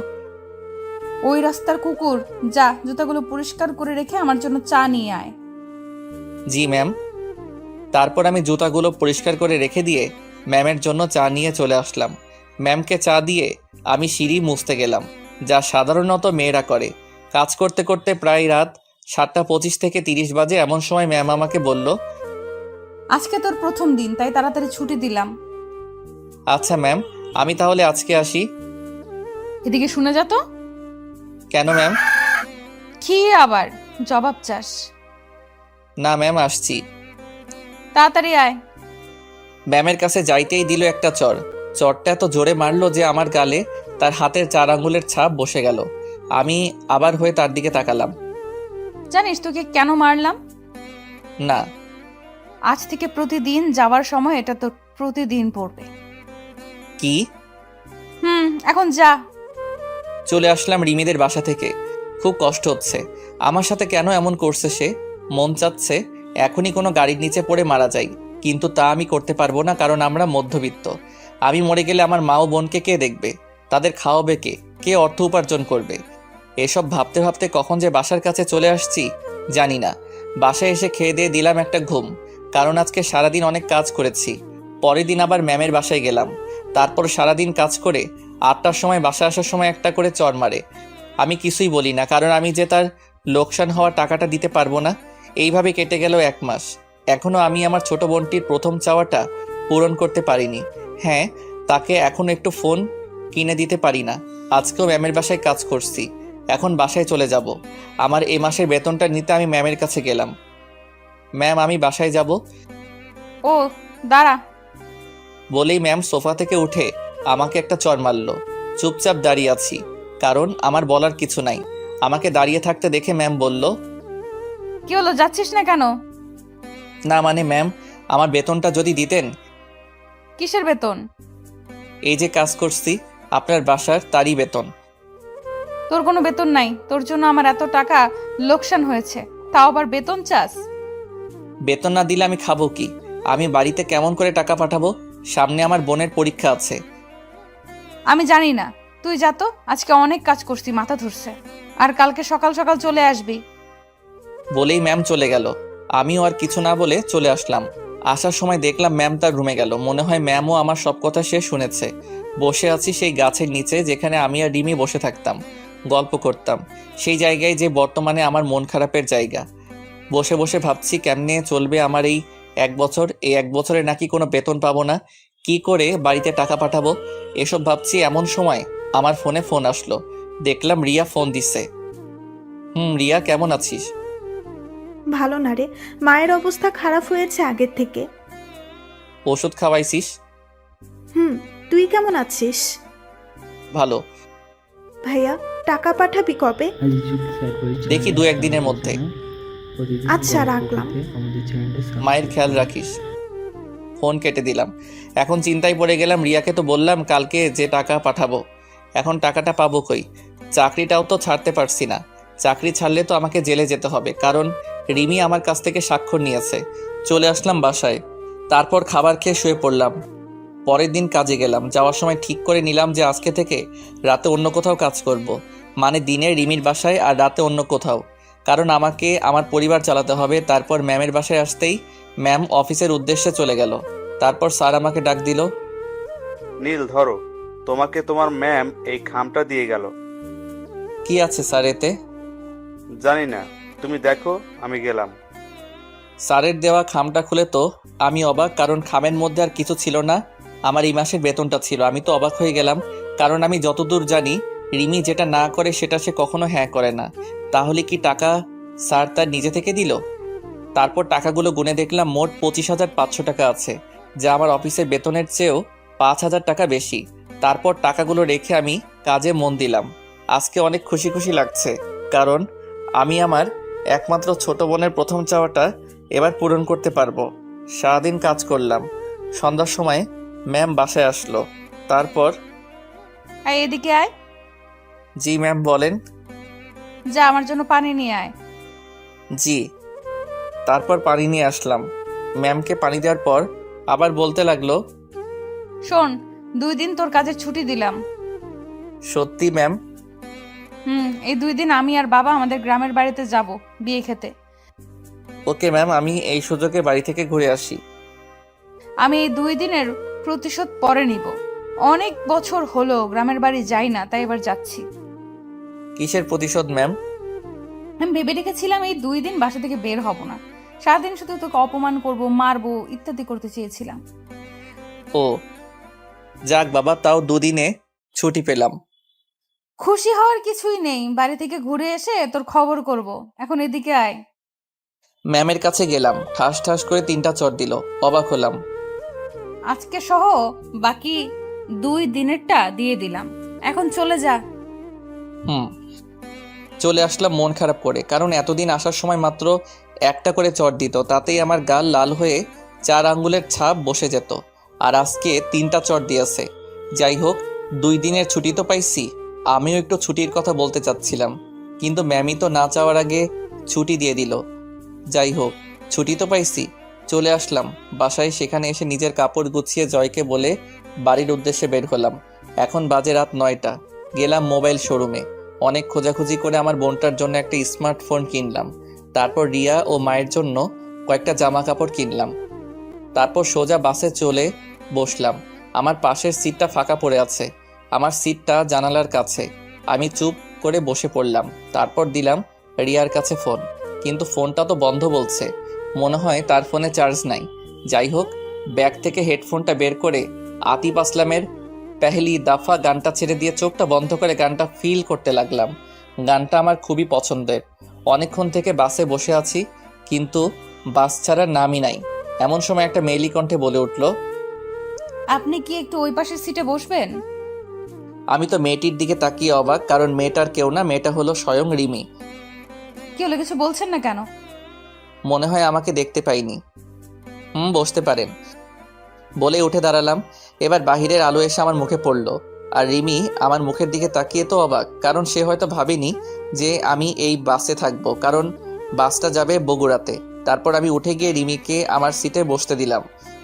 ওই রাস্তার কুকুর, যা জুতাগুলো পরিষ্কার করে রেখে আমার জন্য চা নিয়ে আয়। জি ম্যাম। তারপর আমি জুতাগুলো পরিষ্কার করে রেখে দিয়ে ম্যামের জন্য চা নিয়ে চলে আসলাম। ম্যামকে চা দিয়ে আমি সিঁড়ি মুছতে গেলাম, যা সাধারণত মেয়েরা করে। কাজ করতে করতে প্রায় রাত 7:25 থেকে 30 বাজে। এমন সময় ম্যাম আমাকে বলল, আজকে তোর প্রথম দিন, তাই তাড়াতাড়ি ছুটি দিলাম। আচ্ছা ম্যাম, আমি তাহলে আজকে আসি। এদিকে শুনে যা তো। কেন ম্যাম? কি আবার জবাব চাস? না ম্যাম, আসছি। তাড়াতাড়ি আয়। ম্যামের কাছে যাইতেই দিল একটা চড়। চড়টা এত জোরে মারলো যে আমার গালে তার হাতের 4 আঙ্গুলের ছাপ বসে গেল। আমি আবার হয়ে তার দিকে তাকালাম। জানিস তোকে কেন মারলাম? না। আজ থেকে প্রতিদিন যাওয়ার সময় এটা তোর প্রতিদিন পড়বে। কি? এখন যা। চলে আসলাম রিমিদের বাসা থেকে। খুব কষ্ট হচ্ছে। আমার সাথে কেন এমন করছে সে? মন চাচ্ছে এখনই কোনো গাড়ির নিচে পড়ে মারা যাই, কিন্তু তা আমি করতে পারবো না, কারণ আমরা মধ্যবিত্ত। আমি মরে গেলে আমার মা ও বোনকে কে দেখবে? তাদের খাওয়াবে কে? কে অর্থ উপার্জন করবে? এসব ভাবতে ভাবতে কখন যে বাসার কাছে চলে আসছি জানি না। বাসায় এসে খেয়ে দিয়ে দিলাম একটা ঘুম, কারণ আজকে সারাদিন অনেক কাজ করেছি। পরের দিন আবার ম্যামের বাসায় গেলাম। তারপর সারাদিন কাজ করে 8টার সময় বাসা আসার সময় একটা করে চড় মারে। আমি কিছুই বলি না, কারণ আমি যে তার লোকসান হওয়া টাকাটা দিতে পারবো না। এইভাবে কেটে গেল 1 মাস। এখনও আমি আমার ছোট বোনটির প্রথম চাওয়াটা পূরণ করতে পারিনি। হ্যাঁ, তাকে এখন একটু ফোন কিনে দিতে পারি না। আজকেও ম্যামের বাসায় কাজ করছি, এখন বাসায় চলে যাব। আমার এ মাসের বেতনটা নিতে আমি ম্যামের কাছে গেলাম। ম্যাম, আমি বাসায় যাব। ও দাঁড়া। বলেই ম্যাম সোফা থেকে উঠে আমাকে একটা চড় মারল। চুপচাপ দাঁড়িয়ে আছি, কারণ আমার বলার কিছু নাই। আমাকে দাঁড়িয়ে থাকতে দেখে ম্যাম বলল, কি হলো, যাচ্ছিস না কেন? না মানে ম্যাম, আমার বেতনটা যদি দিতেন। কিসের বেতন? এই যে কাজ করছি আপনার বাসার, তারই বেতন। তোর কোনো বেতন নাই, তোর জন্য আমার এত টাকা লোকসান হয়েছে, তাও আবার বেতন চাস? বেতন না দিলে আমি খাবো কি? আমি বাড়িতে কেমন করে টাকা পাঠাবো? সামনে আমার বোনের পরীক্ষা আছে। আমি জানি না, তুই যা তো। আজকে অনেক কাজ করছি, মাথা ধরছে। আর কালকে সকাল সকাল চলে আসবি। বলেই ম্যাম চলে গেল। আমিও আর কিছু না বলে চলে আসলাম। আসার সময় দেখলাম ম্যাম তার রুমে গেল। মনে হয় ম্যামও আমার সব কথা সে শুনেছে। বসে আছি সেই গাছের নিচে, যেখানে আমি আর রিমি বসে থাকতাম, গল্প করতাম। সেই জায়গায় যে বর্তমানে আমার মন খারাপের জায়গা। বসে বসে ভাবছি কেমনে চলবে আমার এই 1 বছর। এই 1 বছরে নাকি কোনো বেতন পাবো না, কি করে বাড়িতে টাকা পাঠাবো? এসব ভাবছি, এমন সময় আমার ফোনে ফোন আসলো। দেখলাম রিয়া ফোন দিচ্ছে। রিয়া, কেমন আছিস? ভালো না রে, মায়ের অবস্থা খারাপ হয়েছে আগের থেকে। ওষুধ খাওয়াইছিস? তুই কেমন আছিস? ভালো। ভাইয়া, টাকা পাঠাবি কবে? দেখি 2-1 দিনের মধ্যে। আচ্ছা, রাখলাম। মায়ের খেয়াল রাখিস। ফোন কেটে দিলাম। এখন চিন্তায় পড়ে গেলাম। রিয়াকে তো বললাম কালকে যে টাকা পাঠাবো, এখন টাকাটা পাবো কই? চাকরিটাও তো ছাড়তে পারছি না। চাকরি ছাড়লে তো আমাকে জেলে যেতে হবে, কারণ রিমি আমার কাছ থেকে স্বাক্ষর নিয়েছে। চলে আসলাম বাসায়। তারপর খাবার খেয়ে শুয়ে পড়লাম। পরের দিন কাজে গেলাম। যাওয়ার সময় ঠিক করে নিলাম যে আজকে থেকে রাতে অন্য কোথাও কাজ করব। মানে দিনে রিমির বাসায় আর রাতে অন্য কোথাও, কারণ আমাকে আমার পরিবার চালাতে হবে। তারপর ম্যামের বাসায় আসতেই ম্যাম অফিসের উদ্দেশ্যে চলে গেল। তারপর স্যার আমাকে ডাক দিল। নীল, ধরো, তোমাকে তোমার ম্যাম এই খামটা দিয়ে গেল। কি আছে স্যার এতে? জানি না, তুমি দেখো, আমি গেলাম। স্যারের দেওয়া খামটা খুলে তো আমি অবাক, কারণ খামের মধ্যে আর কিছু ছিল না, আমার এই মাসের বেতনটা ছিল। আমি তো অবাক হয়ে গেলাম, কারণ আমি যতদূর জানি রিমি যেটা না করে সেটা সে কখনো হ্যাঁ করে না। তাহলে কি টাকা স্যার তার নিজে থেকে দিল? তারপর টাকাগুলো গুনে দেখলাম মোট 25,500 টাকা আছে, যা আমার অফিসের বেতনের চেয়েও 5,000 টাকা বেশি। তারপর টাকাগুলো রেখে আমি কাজে মন দিলাম। আজকে অনেক খুশি খুশি লাগছে, কারণ আমি আমার একমাত্র ছোট বোনের প্রথম চাওয়াটা এবার পূরণ করতে পারবো। সারাদিন কাজ করলাম। সন্ধ্যার সময় ম্যাম বাসায় আসলো। তারপর এদিকে আয়। জি ম্যাম বলেন। যা আমার জন্য পানি নিয়ে আয়। জি। তারপর পানি নিয়ে আসলাম। ম্যামকে পানি দেওয়ার পর আবার বলতে লাগলো, শোন, 2 দিন তোর কাজের ছুটি দিলাম। সত্যি ম্যাম? এই 2 দিন আমি আর বাবা আমাদের গ্রামের বাড়িতে যাব বিয়ে খেতে। ওকে ম্যাম, আমি এই সুযোগে বাড়ি থেকে ঘুরে আসি। আমি এই 2 দিনের প্রতিশোধ পরে নিব। অনেক বছর হলো গ্রামের বাড়ি যাই না, তাই এবার যাচ্ছি। কিসের প্রতিশোধ ম্যাম? আমি ভেবে রেখেছিলাম এই 2 দিন বাসা থেকে বের হব না, সারাদিন শুধু তোকে অপমান করব, মারবো, ইত্যাদি করতে চেয়েছিলাম। ও যাক বাবা, তাও দুদিনে ছুটি পেলাম। খুশি হওয়ার কিছুই নেই, বাড়ি থেকে ঘুরে এসে তোর খবর করব। এখন এদিকে আয়। ম্যামের কাছে গেলাম, ঠাস ঠাস করে 3টা চড় দিল। অবাক হলাম। আজকে সহ বাকি 2 দিনেরটা দিয়ে দিলাম, এখন চলে যা। চলে আসলাম মন খারাপ করে, কারণ এতদিন আসার সময় মাত্র একটা করে চড় দিত, তাতেই আমার গাল লাল হয়ে 4 আঙ্গুলের ছাপ বসে যেত। আর আজকে 3টা চড় দিয়েছে। যাই হোক, 2 দিনের ছুটি তো পাইছি। আমিও একটু ছুটির কথা বলতে চাচ্ছিলাম, কিন্তু ম্যামই তো না চাওয়ার আগে ছুটি দিয়ে দিল। যাই হোক, ছুটি তো পাইছি। চলে আসলাম বাসায়। সেখানে এসে নিজের কাপড় গুছিয়ে জয়কে বলে বাড়ির উদ্দেশ্যে বের হলাম। এখন বাজে রাত 9টা। গেলাম মোবাইল শোরুমে। অনেক খোঁজাখুঁজি করে আমার বোনটার জন্য একটা স্মার্টফোন কিনলাম। তারপর রিয়া ও মায়ের জন্য কয়েকটা জামা কাপড় কিনলাম। তারপর সোজা বাসে চলে বসলাম। আমার পাশের সিটটা ফাঁকা পড়ে আছে। আমার সিটটা জানালার কাছে। আমি চুপ করে বসে পড়লাম। তারপর দিলাম রিয়ার কাছে ফোন, কিন্তু ফোনটা তো বন্ধ বলছে। মনে হয় তার ফোনে চার্জ নাই। যাই হোক, ব্যাগ থেকে হেডফোনটা বের করে আতিফ আসলামের পেহলি দাফা গানটা ছেড়ে দিয়ে চোখটা বন্ধ করে গানটা ফিল করতে লাগলাম। গানটা আমার খুবই পছন্দের। অনেকক্ষণ থেকে বাসে বসে আছি, কিন্তু বাস ছাড়ার নামই নাই। এমন সময় একটা মেয়েলি কণ্ঠে বলে উঠল, আপনি কি একটু ওই পাশের সিটে বসবেন? আমি তো মেয়েটির দিকে তাকিয়ে অবাক, কারণ মেয়েটার কেউ না, মেয়েটা হলো স্বয়ং রিমি। কি হলো, কিছু বলছেন না কেন? মনে হয় আমাকে দেখতে পাইনি। বসতে পারেন বলে উঠে দাঁড়ালাম। এবার বাহিরের আলো এসে আমার মুখে পড়ল। আর রিমি আমার মুখের দিকে তাকিয়ে তো অবাক, কারণ সে হয়তো ভাবেনি যে আমি এই বাসে থাকবো, কারণ বাসটা যাবে বগুড়াতে। তারপর আমি উঠে গিয়ে রিমিকে আমার সিটে বসতে দিলাম।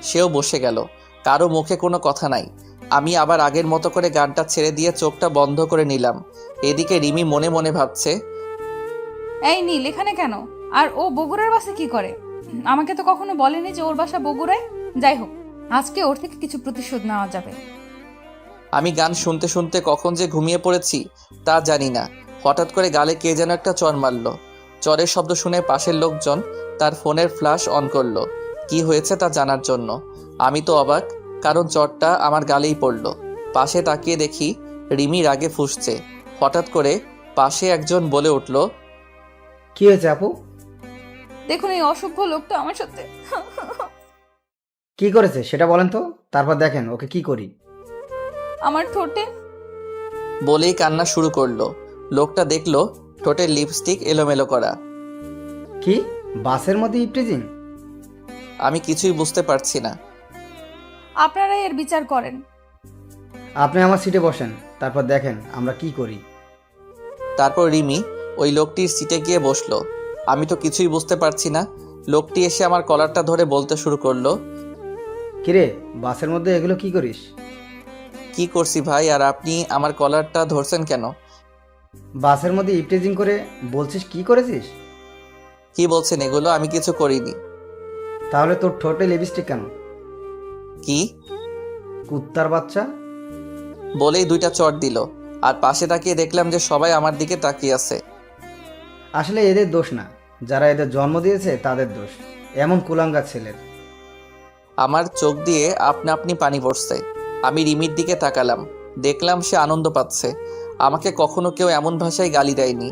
সেও বসে গেল। কারো মুখে কোনো কথা নাই। আমি আবার আগের মতো করে গানটা ছেড়ে দিয়ে চোখটা বন্ধ করে নিলাম। এদিকে রিমি মনে মনে ভাবছে, এই নীল এখানে কেন? আর ও বগুড়ার বাসে কি করে? আমাকে তো কখনো বলেনি যে ওর বাসা বগুড়ায়। যাই হোক, আজকে ওর থেকে কিছু প্রতিশোধ নেওয়া যাবে। আমি গান শুনতে শুনতে কখন যে ঘুমিয়ে পড়েছি তা জানি না। হঠাৎ করে গালে কে যেন একটা চড় মারল। চরের শব্দ শুনে পাশের লোকজন তার ফোনের ফ্ল্যাশ অন করলো কি হয়েছে তা জানার জন্য। আমি তো অবাক, কারণ চড়টা আমার গালেই পড়ল। পাশে তাকিয়ে দেখি রিমি রাগে ফুঁসছে। হঠাৎ করে পাশে একজন বলে উঠল, কি হয়েছে আপু? দেখুন, এই অসভ্য লোকটা আমার সাথে কি করেছে সেটা বলেন তো, তারপর দেখেন ওকে কি করি। আমার ঠোঁটে। বলেই কান্না শুরু করলো। লোকটা দেখলো ঠোঁটের লিপস্টিক এলোমেলো করা। কি বাসের মধ্যে ইপটিজিং? আমি কিছুই বুঝতে পারছি না। আপনারা এর বিচার করেন। আপনি আমার সিটে বসেন, তারপর দেখেন আমরা কি করি। তারপর রিমি ওই লোকটির সিটে গিয়ে বসলো। আমি তো কিছুই বুঝতে পারছি না। লোকটি এসে আমার কলারটা ধরে বলতে শুরু করলো, কিরে বাসের মধ্যে এগুলো কি করিস? কি করছি ভাই, আর আপনি আমার কলারটা ধরছেন কেন? বাসের মধ্যে ইপটিজিং করে বলছিস কি করেছিস? কি বলছেন এগুলো? আমি কিছু করিনি। তাহলে তোর ঠোঁটে লিপস্টিক কেন? কি? কুত্তার বাচ্চা। বলেই 2টা চড় দিল। আর পাশে তাকিয়ে দেখলাম যে সবাই আমার দিকে তাকিয়ে আছে। আসলে এদের দোষ না, যারা এদের জন্ম দিয়েছে তাদের দোষ, এমন কুলাঙ্গার ছেলের। আমার চোখ দিয়ে আপনা আপনি পানি পড়ছে। আমি রিমির দিকে তাকালাম, দেখলাম সে আনন্দ পাচ্ছে। আমাকে কখনো কেউ এমন ভাষায় গালি দেয়নি।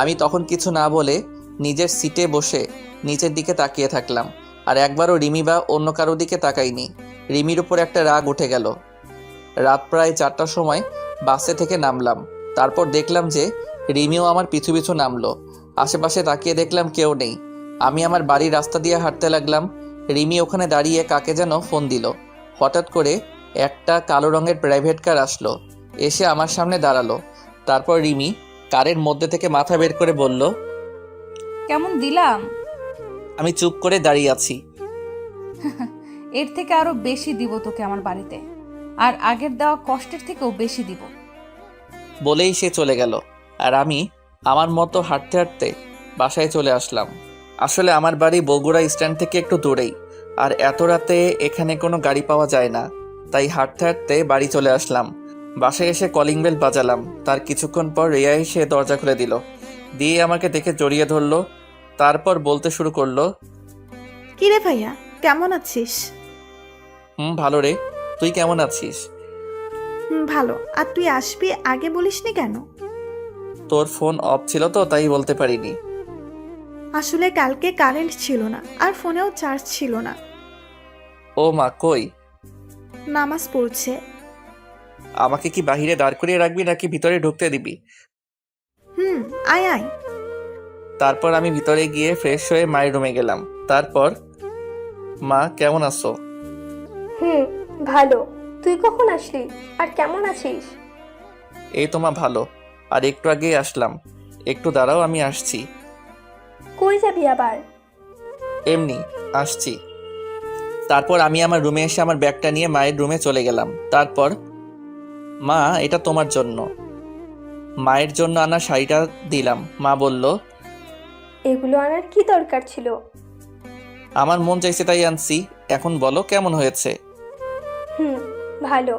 আমি তখন কিছু না বলে নিজের সিটে বসে নিচের দিকে তাকিয়ে থাকলাম। আর একবারও রিমি বা অন্য কারো দিকে তাকাইনি। রিমির উপর একটা রাগ উঠে গেল। রাত প্রায় 4টার সময় বাসে থেকে নামলাম। তারপর দেখলাম যে রিমিও আমার পিছু পিছু নামলো। আশেপাশে তাকিয়ে দেখলাম কেউ নেই। আমি আমার বাড়ির রাস্তা দিয়ে হাঁটতে লাগলাম। রিমি ওখানে দাঁড়িয়ে কাকে যেন ফোন দিল। হঠাৎ করে একটা কালো রঙের প্রাইভেট কার আসলো, এসে আমার সামনে দাঁড়ালো। তারপর রিমি কারের মধ্যে থেকে মাথা বের করে বলল, কেমন দিলাম? আমি চুপ করে দাঁড়িয়ে আছি। এর থেকে আরো বেশি দিব তোকে আমার বাড়িতে, আর আগের দেওয়া কষ্টের থেকেও বেশি দিব। বলেই সে চলে গেল। আর আমি আমার মতো হাঁটতে হাঁটতে বাসায় চলে আসলাম। আসলে আমার বাড়ি বগুড়া স্ট্যান্ড থেকে একটু দূরেই, আর এত রাতে এখানে কোনো গাড়ি পাওয়া যায় না, তাই হাঁটতে হাঁটতে বাড়ি চলে আসলাম। বাসায় এসে কলিং বেল বাজালাম। তার কিছুক্ষণ পর রিয়া এসে দরজা খুলে দিল, দিয়ে আমাকে দেখে জড়িয়ে ধরলো। তারপর বলতে শুরু করলো, কিরে ভাইয়া, কেমন আছিস? ভালো রে, তুই কেমন আছিস? ভালো। আর তুই আসবি আগে বলিসনি কেন? তোর ফোন অফ ছিল তো, তাই বলতে পারিনি। আসলে কালকে কারেন্ট ছিল না, আর ফোনেও চার্জ ছিল না। ও মা, কই? নামাজ পড়ছে। আমাকে কি বাহিরে দাঁড় করিয়ে রাখবি নাকি ভিতরে ঢুকতে দিবি? আয় আয়। তারপর আমি ভিতরে গিয়ে ফ্রেশ হয়ে মায়ের রুমে গেলাম। তারপর, মা কেমন আছো? ভালো। তুই কখন আসলি আর কেমন আছিস? এই তো মা, ভালো। আর একটু আগেই আসলাম। একটু দাঁড়াও, আমি আসছি। কই যাবি আবার? এমনি আসছি। তারপর আমি আমার রুমে এসে আমার ব্যাগটা নিয়ে মায়ের রুমে চলে গেলাম। তারপর, মা এটা তোমার জন্য। মায়ের জন্য আনা শাড়িটা দিলাম। মা বলল, এগুলো আনার কি দরকার ছিল? আমার মন চাইছে তাই আনছি। এখন বলো কেমন হয়েছে? ভালো।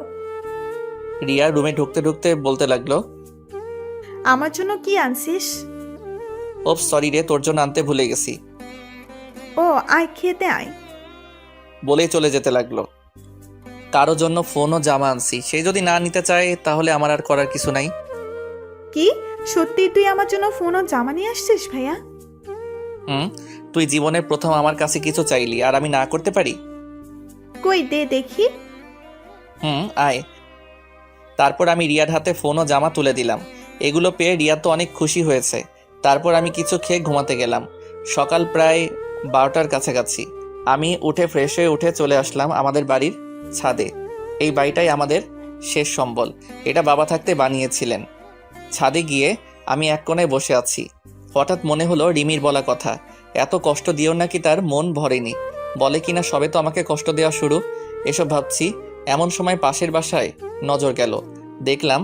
রিয়া রুমে ঢুকতে ঢুকতে বলতে লাগলো, আমার জন্য কি আনছিস? ও সরি রে, তোর জন্য আনতে ভুলে গেছি। ও আয়, খেতে আয়। বলেই চলে যেতে লাগলো। কারো জন্য ফোন ও জামা আনছি, সে যদি না নিতে চায় তাহলে আমার আর করার কিছু নাই। কি সত্যি তুই আমার জন্য ফোন ও জামা নিয়ে আসছিস ভাইয়া? তুই জীবনের প্রথম আমার কাছে কিছু চাইলি, আর আমি না করতে পারি? কই দে দেখি। আয়। তারপর আমি রিয়ার হাতে ফোন ও জামা তুলে দিলাম। এগুলো পেয়ে রিয়া তো অনেক খুশি হয়েছে। তারপর আমি কিছু খেয়ে ঘুমাতে গেলাম। সকাল প্রায় 12টার কাছাকাছি। আমি উঠে ফ্রেশ হয়ে উঠে চলে আসলাম আমাদের বাড়ির ছাদে। এই বাড়িটাই আমাদের শেষ সম্বল। এটা বাবা থাকতে বানিয়েছিলেন। ছাদে গিয়ে আমি এক কোণে বসে আছি। হঠাৎ মনে হলো রিমির বলা কথা, এত কষ্ট দিও নাকি তার মন ভরেনি। বলে কিনা সবে তো আমাকে কষ্ট দেওয়া শুরু। এসব ভাবছি, এমন সময় পাশের বাসায় নজর গেল। দেখলাম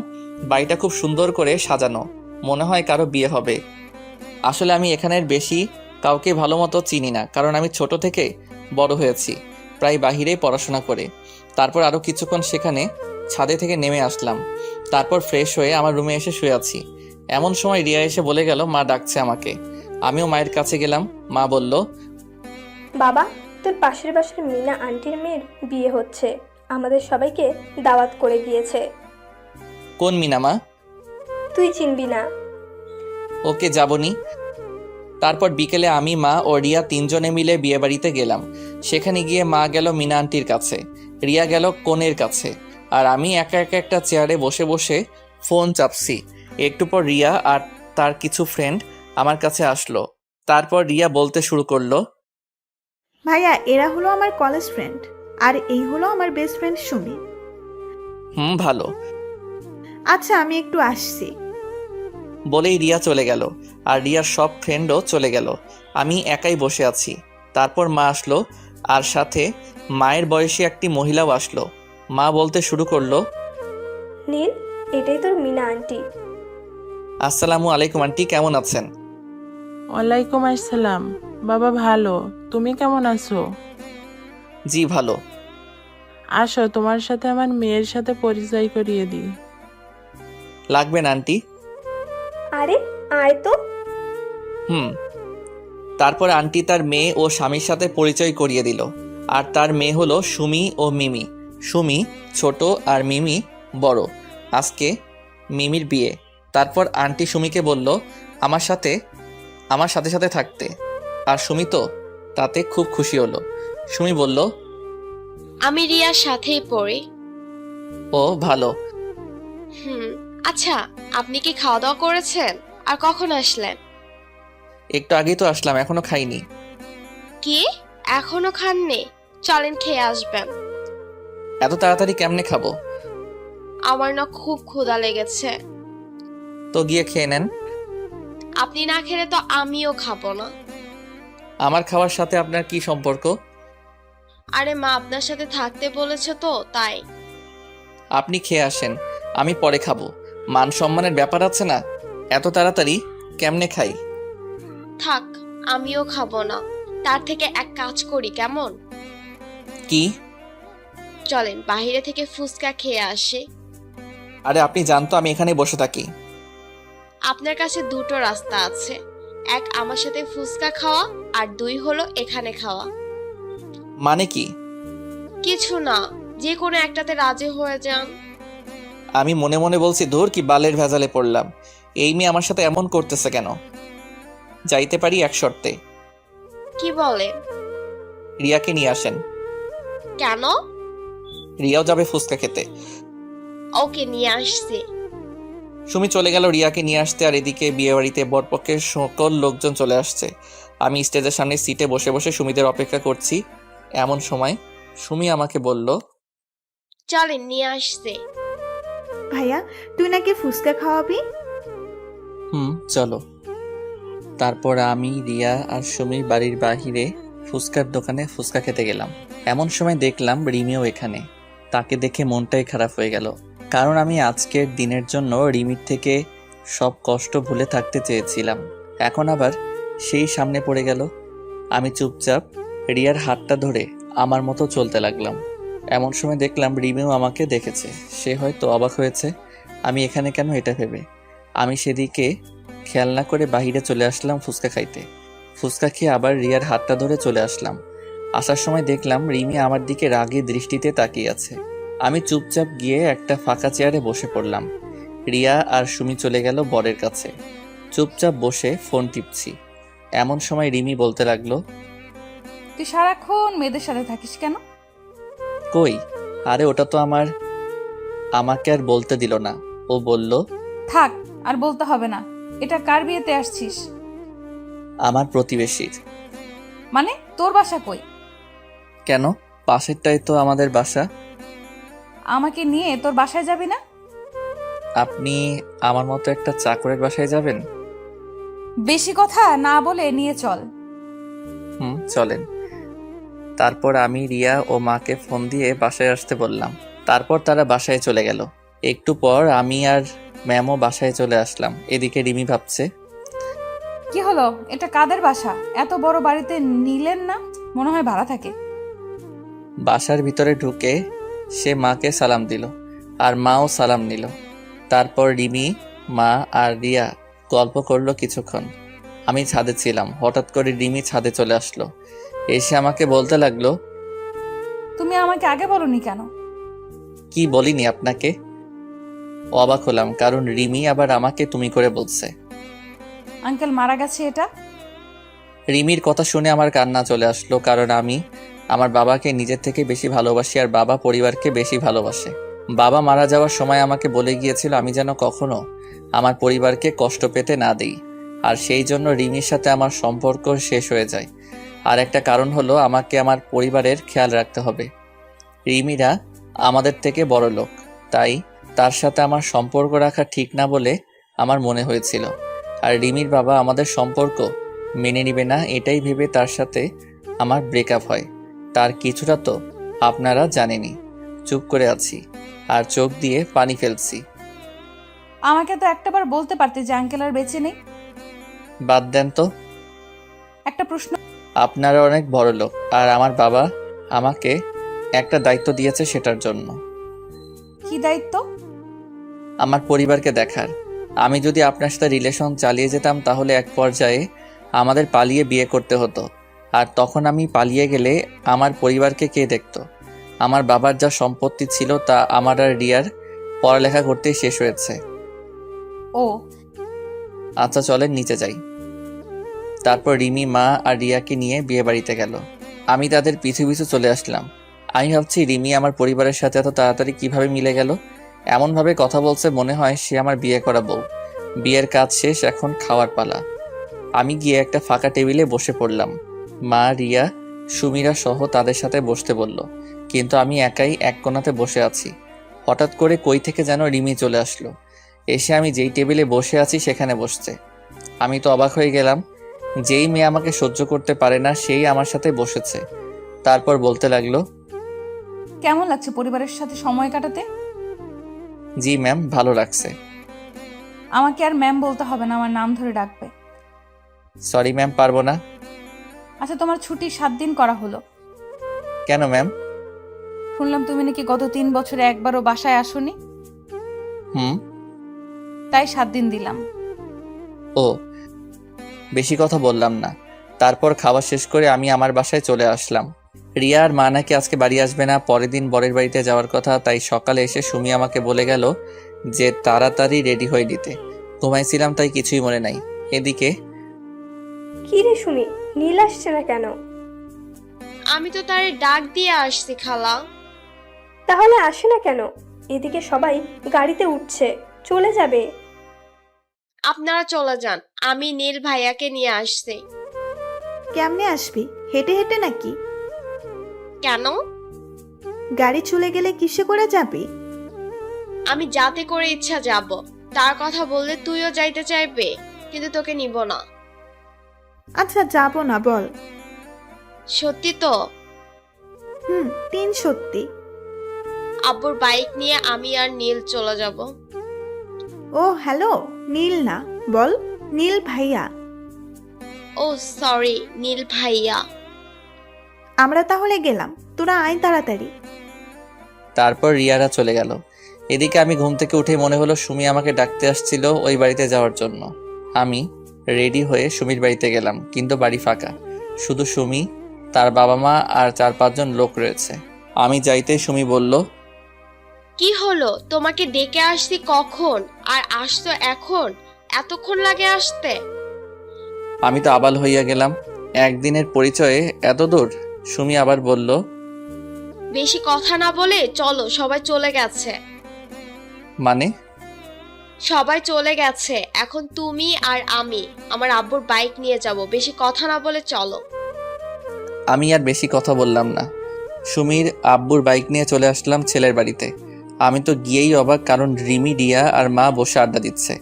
বাড়িটা খুব সুন্দর করে সাজানো, মনে হয় কারো বিয়ে হবে। আসলে আমি এখানের বেশি কাউকে ভালো মতো চিনি না, কারণ আমি ছোট থেকে বড় হয়েছি প্রায় বাহিরেই পড়াশোনা করে। তারপর আরও কিছুক্ষণ সেখানে ছাদে থেকে নেমে আসলাম। তারপর ফ্রেশ হয়ে আমার রুমে এসে শুয়ে আছি। এমন সময় রিয়া এসে বলে গেল মা ডাকছে আমাকে। আমিও মায়ের কাছে গেলাম। মা বলল, বাবা, তোর পাশের বাসার মিনা আন্টির মেয়ের বিয়ে হচ্ছে, আমাদের সবাইকে দাওয়াত করে গিয়েছে। কোন মিনা মা? তুই চিনবি না। ওকে, যাবনি। তারপর বিকেলে আমি, মা ও রিয়া তিনজনে মিলে বিয়েবাড়িতে গেলাম। সেখানে গিয়ে মা গেল মিনা আন্টির কাছে, রিয়া গেল কনের কাছে, আর আমি একা একা একটা চেয়ারে বসে বসে ফোন চাপছি। একটু পর রিয়া আর তার কিছু ফ্রেন্ড আমার কাছে আসলো। তারপর রিয়া বলতে শুরু করলো, ভাইয়া, এরা হলো আমার কলেজ ফ্রেন্ড, আর এই হলো আমার বেস্ট ফ্রেন্ড সুমি। ভালো। আচ্ছা, আমি একটু আসছি। বলেই রিয়া চলে গেল, আর রিয়ার সব ফ্রেন্ডও চলে গেল। আমি একাই বসে আছি। তারপর মা আসলো, আর সাথে মায়ের বয়সী একটি মহিলাও আসলো। মা বলতে শুরু করলো, নীল, এটাই তোর মিনা আন্টি। আসসালামু আলাইকুম আন্টি, কেমন আছেন? ওয়ালাইকুম আসসালাম। বাবা ভালো, তুমি কেমন আছো? জি ভালো। আসো, তোমার সাথে আমার মেয়ের সাথে পরিচয় করিয়ে দিই। লাগবে না আন্টি। আরে আয় তো। তারপর আন্টি তার মেয়ে ও স্বামীর সাথে পরিচয় করিয়ে দিল। আর তার মেয়ে হলো সুমি ও মিমি। সুমি ছোট আর মিমি বড়। আজকে মিমির বিয়ে। তারপর আন্টি সুমিকে বলল আমার সাথে সাথে থাকতে, আর সুমি তো তাতে খুব খুশি হলো। সুমি বলল, আমি রিয়ার সাথেই পড়ি। ও ভালো। আচ্ছা, আপনি কি খাওয়া দাওয়া করেছেন? আর কখন আসলেন? একটু আগেই তো আসলাম, এখনো খাইনি। কি, এখনো খাননি? চলেন খেয়ে আসবেন। এত তাড়াতাড়ি কেমনে খাবো? আমার না খুব ক্ষুধা লেগেছে। তো গিয়ে খেয়ে নেন। আপনি না খেলে তো আমিও খাবো না। আমার খাওয়ার সাথে আপনার কি সম্পর্ক? আরে মা আপনার সাথে থাকতে বলেছে তো তাই। আপনি খেয়ে আসেন, আমি পরে খাবো। মান সম্মানের ব্যাপার আছে না, এত তাড়াতাড়ি কেমনে খাই? থাক, আমিও খাবো না। তার থেকে এক কাজ করি কেমন? কি? চলেন বাইরে থেকে ফুচকা খেয়ে আসি। আরে আপনি জানতো আমি এখানে বসে থাকি। আপনার কাছে দুটো রাস্তা আছে, এক আমার সাথে ফুচকা খাওয়া আর দুই হলো এখানে খাওয়া। মানে কি? কিছু না, যে কোনো একটাতে রাজি হয়ে যান। আমি মনে মনে বলছি, ধুর কি বালের ভেজালে পড়লাম, এই মেয়ে আমার সাথে এমন করতেছে কেন? যাইতে পারি এক শর্তে। কি বলে? রিয়াকে নিয়ে আসেন। কেন? রিয়াও যাবে ফুচকা খেতে। ওকে নিয়ে আসছি। সুমি চলে গেল রিয়াকে নিয়ে আসতে, আর এদিকে বিয়ে বাড়িতে বরপক্ষের সকল লোকজন চলে আসছে। আমি স্টেজের সামনে সিটে বসে বসে সুমিদের অপেক্ষা করছি। এমন সময় সুমি আমাকে বলল, চলেন নিয়ে আসছি। ভাইয়া, তুই নাকি ফুচকা খাওয়াবি? চলো। তারপর আমি, রিয়া আর সুমি বাড়ির বাহিরে ফুচকার দোকানে ফুচকা খেতে গেলাম। এমন সময় দেখলাম রিমিও এখানে। তাকে দেখে মনটাই খারাপ হয়ে গেল, কারণ আমি আজকের দিনের জন্য রিমির থেকে সব কষ্ট ভুলে থাকতে চেয়েছিলাম। এখন আবার সেই সামনে পড়ে গেল। আমি চুপচাপ রিয়ার হাতটা ধরে আমার মতো চলতে লাগলাম। এমন সময় দেখলাম রিমিও আমাকে দেখেছে। সে হয়তো অবাক হয়েছে আমি এখানে কেন, এটা ভেবে আমি সেদিকে খেয়াল না করে বাহিরে চলে আসলাম ফুচকা খাইতে। ফুচকা খেয়ে আবার রিয়ার হাতটা ধরে চলে আসলাম। আসার সময় দেখলাম রিমি আমার দিকে রাগে দৃষ্টিতে তাকিয়ে আছে। আমি চুপচাপ গিয়ে একটা ফাঁকা চেয়ারে বসে পড়লাম। রিয়া আর সুমি চলে গেল বরের কাছে। চুপচাপ বসে ফোন টিপছি। এমন সময় রিমি বলতে লাগলো, তুই সারাক্ষণ মেয়েদের সাথে থাকিস কেন? কই, আরে ওটা তো আমাকে আর বলতে দিল না। ও বলল, থাক, আর বলতে হবে না। এটা কার বিয়েতে আসছিস? আমার প্রতিবেশীর। মানে তোর বাসা কই? কেন, পাশেরটাই তো আমাদের বাসা। আমাকে নিয়ে তোর বাসায় যাবি না? আপনি আমার মতো একটা চাকরের বাসায় যাবেন? বেশি কথা না বলে নিয়ে চল। চলেন। তারপর আমি রিয়া ও মাকে ফোন দিয়ে বাসায় আসতে বললাম। তারপর তারা বাসায় চলে গেল। একটু পর আমি আর ম্যামও বাসায় চলে আসলাম। এদিকে রিমি ভাবছে, কি হলো, এটা কাদের বাসা? এত বড় বাড়িতে নিলেন না? মনে হয় ভাড়া থাকে। বাসার ভিতরে ঢুকে সে মাকে সালাম দিল, আর মাও সালাম নিল। তারপর রিমি, মা আর রিয়া গল্প করলো কিছুক্ষণ। আমি ছাদে ছিলাম। হঠাৎ করে রিমি ছাদে চলে আসলো। এসে আমাকে বলতে লাগলো, তুমি আমাকে আগে বলনি কেন? কি বলিনি আপনাকে? অবাক হলাম, কারণ রিমি আবার আমাকে তুমি করে বলছে। আঙ্কেল মারা গেছে এটা? রিমির কথা শুনে আমার কান্না চলে আসলো, কারণ আমি আমার বাবাকে নিজের থেকে বেশি ভালোবাসি, আর বাবা পরিবারকে বেশি ভালোবাসে। বাবা মারা যাওয়ার সময় আমাকে বলে গিয়েছিল আমি যেন কখনো আমার পরিবারকে কষ্ট পেতে না দিই, আর সেই জন্য রিমির সাথে আমার সম্পর্ক শেষ হয়ে যায়। আর একটা কারণ হলো আমাকে আমার পরিবারের খেয়াল রাখতে হবে। রিমিরা আমাদের থেকে বড় লোক, তাই তার সাথে আমার সম্পর্ক রাখা ঠিক না বলে আমার মনে হয়েছিল। আর রিমির বাবা আমাদের সম্পর্ক মেনে নিবে না, এটাই ভেবে তার সাথে আমার ব্রেকআপ হয়। তার কিছুটা তো আপনারা জানেনই। চুপ করে আছি আর চোখ দিয়ে পানি ফেলছি। আমাকে তো একটাবার বলতে পারতে যে আঙ্কেল আর বেঁচে নেই। বাদ দেন তো। একটা প্রশ্ন, আপনারা অনেক বড় লোক, আর আমার বাবা আমাকে একটা দায়িত্ব দিয়েছে, সেটার জন্য। কি দায়িত্ব? আমার পরিবারকে দেখার। আমি যদি আপনার সাথে রিলেশন চালিয়ে যেতাম তাহলে এক পর্যায়ে আমাদের পালিয়ে বিয়ে করতে হতো, আর তখন আমি পালিয়ে গেলে আমার পরিবারকে কে দেখতো? আমার বাবার যা সম্পত্তি ছিল তা আমার আর রিয়ার পড়ালেখা করতেই শেষ হয়েছে। ও আচ্ছা চলেন নিচে যাই। তারপর রিমি, মা আর রিয়াকে নিয়ে বিয়ে বাড়িতে গেল। আমি তাদের পিছু পিছু চলে আসলাম। আমি ভাবছি রিমি আমার পরিবারের সাথে এত তাড়াতাড়ি কিভাবে মিলে গেল। এমনভাবে কথা বলছে মনে হয় সে আমার বিয়ে করা বউ। বিয়ের কাজ শেষ, এখন খাওয়ার পালা। আমি গিয়ে একটা ফাঁকা টেবিলে বসে পড়লাম। মা, রিয়া, সুমিরা সহ তাদের সাথে বসতে বলল, কিন্তু আমি একাই এক কোণাতে বসে আছি। হঠাৎ করে কই থেকে যেন রিমি চলে আসলো। এসে আমি যেই টেবিলে বসে আছি সেখানে বসছে। আমি তো অবাক হয়ে গেলাম। যেই মেয়ে আমাকে সহ্য করতে পারে না সেই আমার সাথে বসেছে। তারপর বলতে লাগলো, কেমন লাগছে পরিবারের সাথে সময় কাটাতে? জি ম্যাম, ভালো লাগছে। আমাকে আর ম্যাম বলতে হবে না, আমার নাম ধরে ডাকবে। সরি ম্যাম, পারবো না। আচ্ছা, তোমার ছুটি 7 দিন করা হলো। কেন ম্যাম? শুনলাম তুমি নাকি গত 3 বছরে একবারও বাসায় আসোনি, হুম। তাই 7 দিন দিলাম। ও, বেশি কথা বললাম না। তারপর খাওয়া শেষ করে আমি আমার বাসায় চলে আসলাম। রিয়া আর মা নাকি আজকে বাড়ি আসবে না, পরের দিন বরের বাড়িতে যাওয়ার কথা। তাই সকালে এসে সুমি আমাকে বলে গেল যে তাড়াতাড়ি রেডি হয়ে নিতে। ঘুমাইছিলাম তাই কিছুই মনে নাই। এদিকে কি রে সুমি, নীল আসছে না কেন? আমি তো তারে ডাক দিয়ে আসছি খালা। তাহলে আসে না কেন? এদিকে সবাই গাড়িতে উঠছে, চলে যাবে। আপনারা চলে যান, আমি নীল ভাইয়াকে নিয়ে আসছি। কেমনে আসবি? হেঁটে হেঁটে নাকি? কেন? গাড়ি চলে গেলে কিসে করে যাবি? আমি যাতে করে ইচ্ছা যাব। তার কথা বললে তুইও যাইতে চাইবে, কিন্তু তোকে নিব না। আচ্ছা, যাব না বল। সত্যি তো? 3 সত্যি। আব্বুর বাইক নিয়ে আমি আর নীল চলে যাব। ও হ্যালো, নীল না, বল নীল ভাইয়া। ও সরি, নীল ভাইয়া। আমরা তাহলে গেলাম, তোরা আয় তাড়াতাড়ি। তারপর রিয়ারা চলে গেল। এদিকে আমি ঘুম থেকে উঠে মনে হলো সুমি আমাকে ডাকতে আসছিল ওই বাড়িতে যাওয়ার জন্য। আমি রেডি হয়ে সুমির বাড়িতে গেলাম, কিন্তু বাড়ি ফাঁকা। শুধু সুমি, তার বাবা মা আর 4-5 জন লোক রয়েছে। আমি যাইতে সুমি বলল, কি হলো? তোমাকে ডেকে আসছি কখন, আর আসতো এখন? এতক্ষণ লাগে আসতে? আমি তো আবাল হইয়া গেলাম। একদিনের পরিচয়ে এত দূর? সুমি আবার বলল, বেশি কথা না বলে চলো, সবাই চলে গেছে। মানে? সবাই চলে গেছে, এখন তুমি আর আমি আমার আব্বুর বাইক নিয়ে যাব। বেশি কথা না বলে চলো। আমি আর বেশি কথা বললাম না। সুমির আব্বুর বাইক নিয়ে চলে আসলাম ছেলের বাড়িতে। আমি তো গিয়েই অবাক, কারণ রিমি, রিয়া আর মা বসে আড্ডা দিচ্ছে।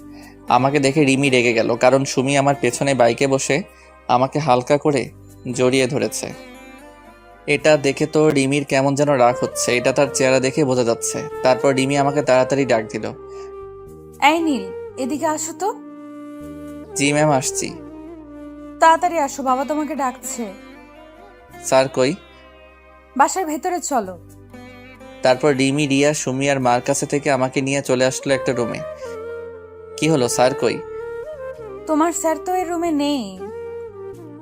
আমাকে দেখে রিমি রেগে গেল, কারণ সুমি আমার পেছনে বাইকে বসে আমাকে হালকা করে জড়িয়ে ধরেছে। এটা দেখে তো রিমির কেমন যেন রাগ হচ্ছে, এটা তার চেহারা দেখে বোঝা যাচ্ছে। তারপর রিমি আমাকে তাড়াতাড়ি ডাক দিল, এই নীল, এদিকে আসো তো। জি ম্যাম, আসছি। তাড়াতাড়ি আসো, বাবা তোমাকে ডাকছে। স্যার কই? বাসার ভেতরে চলো। তারপর রিমি, রিয়া, সুমি আর মার কাছে থেকে আমাকে নিয়ে চলে আসলো একটা রুমে। কি হলো, স্যার কই? তোমার স্যার তো এই রুমে নেই।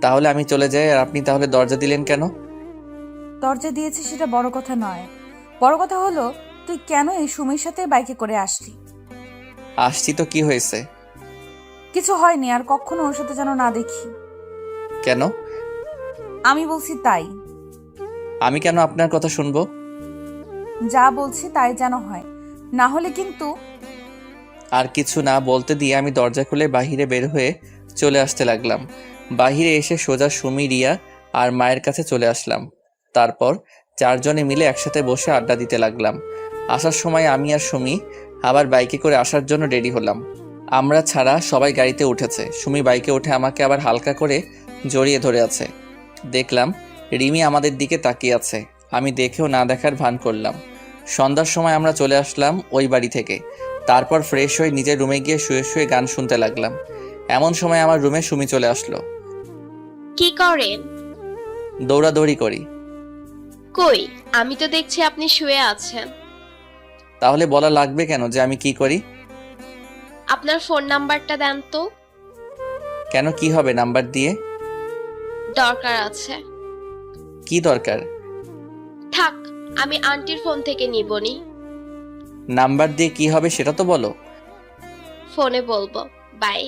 তাহলে আমি চলে যাই, আর আপনি তাহলে দরজা দিলেন কেন? দরজা দিয়েছি সেটা বড় কথা নয়, বড় কথা হলো তুই কেন এই সুমির সাথে বাইকে করে আসলি? আসছি তো, কি হয়েছে? কিছু হয়নি, আর কখনো ওর সাথে যেন না দেখি। কেন? আমি বলছি তাই। আমি কেন আপনার কথা শুনবো? যা বলছি তাই যেন হয়, না হলে কিন্তু। আর কিছু না বলতে দিয়ে আমি দরজা খুলে বাহিরে বের হয়ে চলে আসতে লাগলাম। বাহিরে এসে সোজা সুমি, রিয়া আর মায়ের কাছে চলে আসলাম। তারপর 4 জনে মিলে একসাথে বসে আড্ডা দিতে লাগলাম। আসার সময় আমি আর সুমি আবার বাইকে করে আসার জন্য রেডি হলাম। আমরা ছাড়া সবাই গাড়িতে উঠেছে। সুমি বাইকে উঠে আমাকে আবার হালকা করে জড়িয়ে ধরে আছে। দেখলাম রিমি আমাদের দিকে তাকিয়ে আছে। আমি দেখেও না দেখার ভান করলাম। সন্ধ্যার সময় আমরা চলে আসলাম ওই বাড়ি থেকে। তারপর ফ্রেশ হয়ে নিজের রুমে গিয়ে শুয়ে শুয়ে গান শুনতে লাগলাম। এমন সময় আমার রুমে সুমি চলে আসলো। কি করেন? দৌড়াদৌড়ি করি। কই, আমি তো দেখছি আপনি শুয়ে আছেন। তাহলে বলা লাগবে কেন যে আমি কি করি? আপনার ফোন নাম্বারটা দেন তো। কেন, কি হবে নাম্বার দিয়ে? দরকার আছে। কি দরকার? থাক, আমি আন্টির ফোন থেকে নিবনি। নাম্বার দিয়ে কি হবে সেটা তো বলো। ফোনে বলবো, বাই।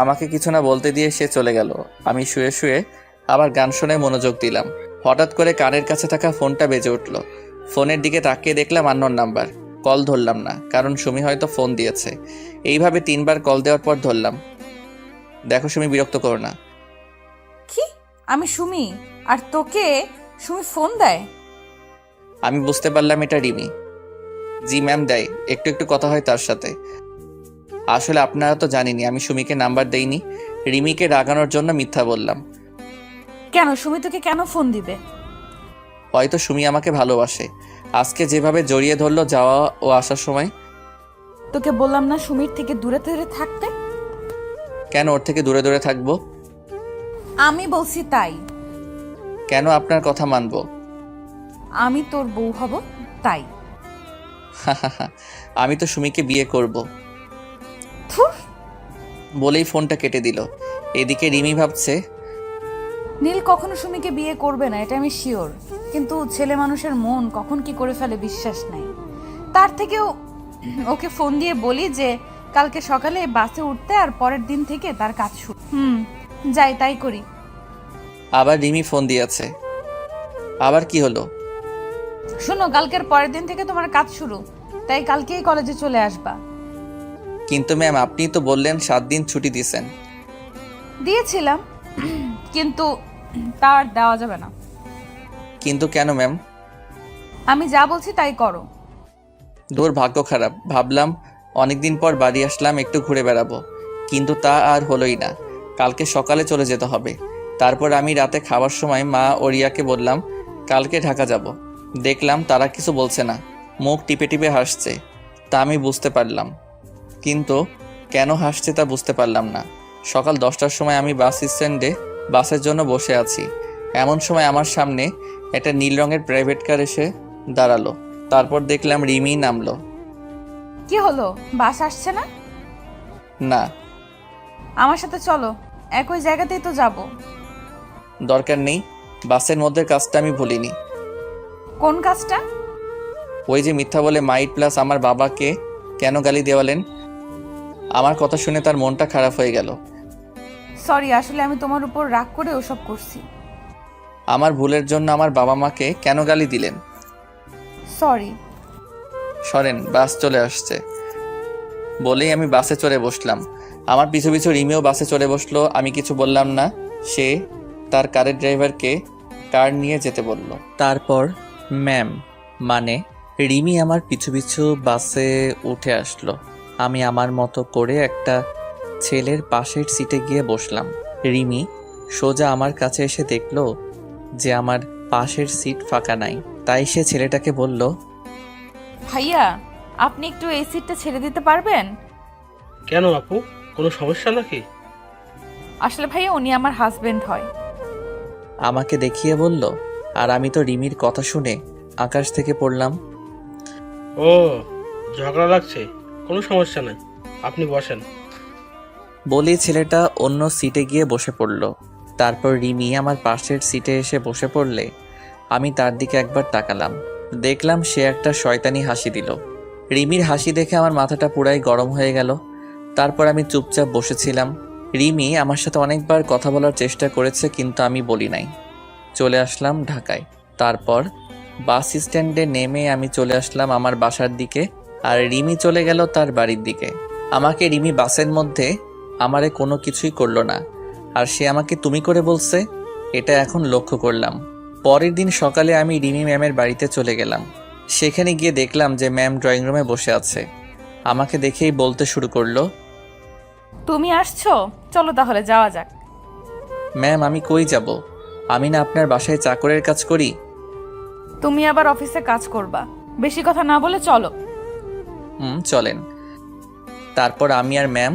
আমাকে কিছু না বলতে দিয়ে সে চলে গেল। আমি শুয়ে শুয়ে আবার গান শুনে মনোযোগ দিলাম। হঠাৎ করে কানের কাছে থাকা ফোনটা বেজে উঠল। ফোনের দিকে তাকিয়ে দেখলাম আননোন নাম্বার। কল ধরলাম না, কারণ সুমি হয়তো ফোন দিয়েছে। এইভাবে 3 বার কল দেওয়ার পর ধরলাম। দেখো সুমি, বিরক্ত করো না। কি? আমি সুমি, আর তোকে সুমি ফোন দেয়? আমি বুঝতে পারলাম এটা রিমি। জি ম্যাম দেয়, একটু একটু কথা হয় তার সাথে। আসলে আপনারা তো জানেনই আমি সুমিকে নাম্বার দেইনি, রিমিকে রাগানোর জন্য মিথ্যা বললাম। কেন সুমি তোকে কেন ফোন দিবে? হয়তো সুমি আমাকে ভালোবাসে, আজকে যেভাবে জড়িয়ে ধরলো যাওয়া ও আসার সময়। তোকে বললাম না সুমির থেকে দূরে দূরে থাকতে? কেন ওর থেকে দূরে দূরে থাকবো? আমি বলছি তাই। কেন আপনার কথা মানবো? আমি তোর বউ হব তাই। আমি তো সুমিকে বিয়ে করব থুর। বলেই ফোনটা কেটে দিল। এদিকে রিমি ভাবছে, নীল কখনো সুমিকে বিয়ে করবে না, এটা আমি শিওর। কিন্তু ছেলে মানুষের মন কখন কি করে ফেলে বিশ্বাস নাই। তার থেকেও ওকে ফোন দিয়ে বলি যে কালকে সকালে বাসে উঠতে, আর পরের দিন থেকে তার কাজ শুরু। যাই তাই করি। আবার রিমি ফোন দিয়েছে। আবার কি হলো? শোনো, কালকের পরের দিন থেকে তোমার কাজ শুরু, তাই কালকেই কলেজে চলে আসবা। কিন্তু ম্যাম আপনি তো বললেন 7 দিন ছুটি দিয়েছেন। দিয়েছিলাম, কিন্তু তার দেওয়া যাবে না। কিন্তু কেন ম্যাম? আমি যা বলছি তাই করো। দূর, ভাগ্য খারাপ। ভাবলাম অনেকদিন পর বাড়ি আসলাম, একটু ঘুরে বেড়াবো, কিন্তু তা আর হলোই না। কালকে সকালে চলে যেতে হবে। তারপর আমি রাতে খাওয়ার সময় মা ও রিয়াকে বললাম কালকে ঢাকা যাব। দেখলাম তারা কিছু বলছে না, মুখ টিপে টিপে হাসছে। তা আমি বুঝতে পারলাম, কিন্তু কেন হাসছে তা বুঝতে পারলাম না। সকাল 10টার সময় আমি বাস স্ট্যান্ডে বাসের জন্য বসে আছি। এমন সময় আমার সামনে একটা নীল রঙের প্রাইভেট কার এসে দাঁড়ালো। তারপর দেখলাম রিমি নামলো। কি হলো, বাস আসছে না? না। আমার সাথে চলো, একই জায়গাতেই তো যাব। দরকার নেই, বাসের মধ্যে কাজটা আমি ভুলিনি। কোন কাজটা? ওই যে মিথ্যা বলে মাইট প্লাস আমার বাবাকে কেন গালি দেওয়ালেন। আমার কথা শুনে তার মনটা খারাপ হয়ে গেল। সরি, আসলে আমি তোমার উপর রাগ করে ওসব করছি। আমার ভুলের জন্য আমার বাবা মাকে কেন গালি দিলেন? সরি। সরেন, বাস চলে আসছে। বলেই আমি বাসে চড়ে বসলাম। আমার পিছু পিছু রিমিও বাসে চড়ে বসলো। আমি কিছু বললাম না। সে তার কারের ড্রাইভারকে কার নিয়ে যেতে বলল। তারপর ম্যাম মানে রিমি আমার পিছু পিছু বাসে উঠে আসলো। আমি আমার মতো করে একটা ছেলের পাশের সিটে গিয়ে বসলাম। রিমি সোজা আমার কাছে এসে দেখলো যে আমার পাশের সিট ফাঁকা নাই। তাই সে ছেলেটাকে বলল, ভাইয়া আপনি একটু এই সিটটা ছেড়ে দিতে পারবেন? কেন আপু, কোনো সমস্যা নাকি? আসলে ভাইয়া উনি আমার হাজবেন্ড হয়। আমাকে দেখিয়ে বলল। আর আমি তো রিমির কথা শুনে আকাশ থেকে পড়লাম। ও, ঝগড়া লাগছে, কোনো সমস্যা নাই, আপনি বসেন। বলেই ছেলেটা অন্য সিটে গিয়ে বসে পড়ল। তারপর রিমি আমার পাশের সিটে এসে বসে পড়লে আমি তার দিকে একবার তাকালাম। দেখলাম সে একটা শয়তানি হাসি দিল। রিমির হাসি দেখে আমার মাথাটা পুরাই গরম হয়ে গেল। তারপর আমি চুপচাপ বসেছিলাম। রিমি আমার সাথে অনেকবার কথা বলার চেষ্টা করেছে, কিন্তু আমি বলি নাই। চলে আসলাম ঢাকায়। তারপর বাস স্ট্যান্ডে নেমে আমি চলে আসলাম আমার বাসার দিকে, আর রিমি চলে গেল তার বাড়ির দিকে। আমাকে রিমি বাসের মধ্যে আমারে কোনো কিছুই করলো না, আর সে আমাকে তুমি করে বলছে, এটা এখন লক্ষ্য করলাম। পরের দিন সকালে আমি রিমি ম্যামের বাড়িতে চলে গেলাম। সেখানে গিয়ে দেখলাম যে ম্যাম ড্রয়িং রুমে বসে আছে। আমাকে দেখেই বলতে শুরু করলো, তুমি আসছো, চলো তাহলে যাওয়া যাক। ম্যাম আমি কই যাব? আমি না আপনার বাসায় চাকরের কাজ করি। তুমি আবার অফিসে কাজ করবা, বেশি কথা না বলে চলো। চলেন। তারপর আমি আর ম্যাম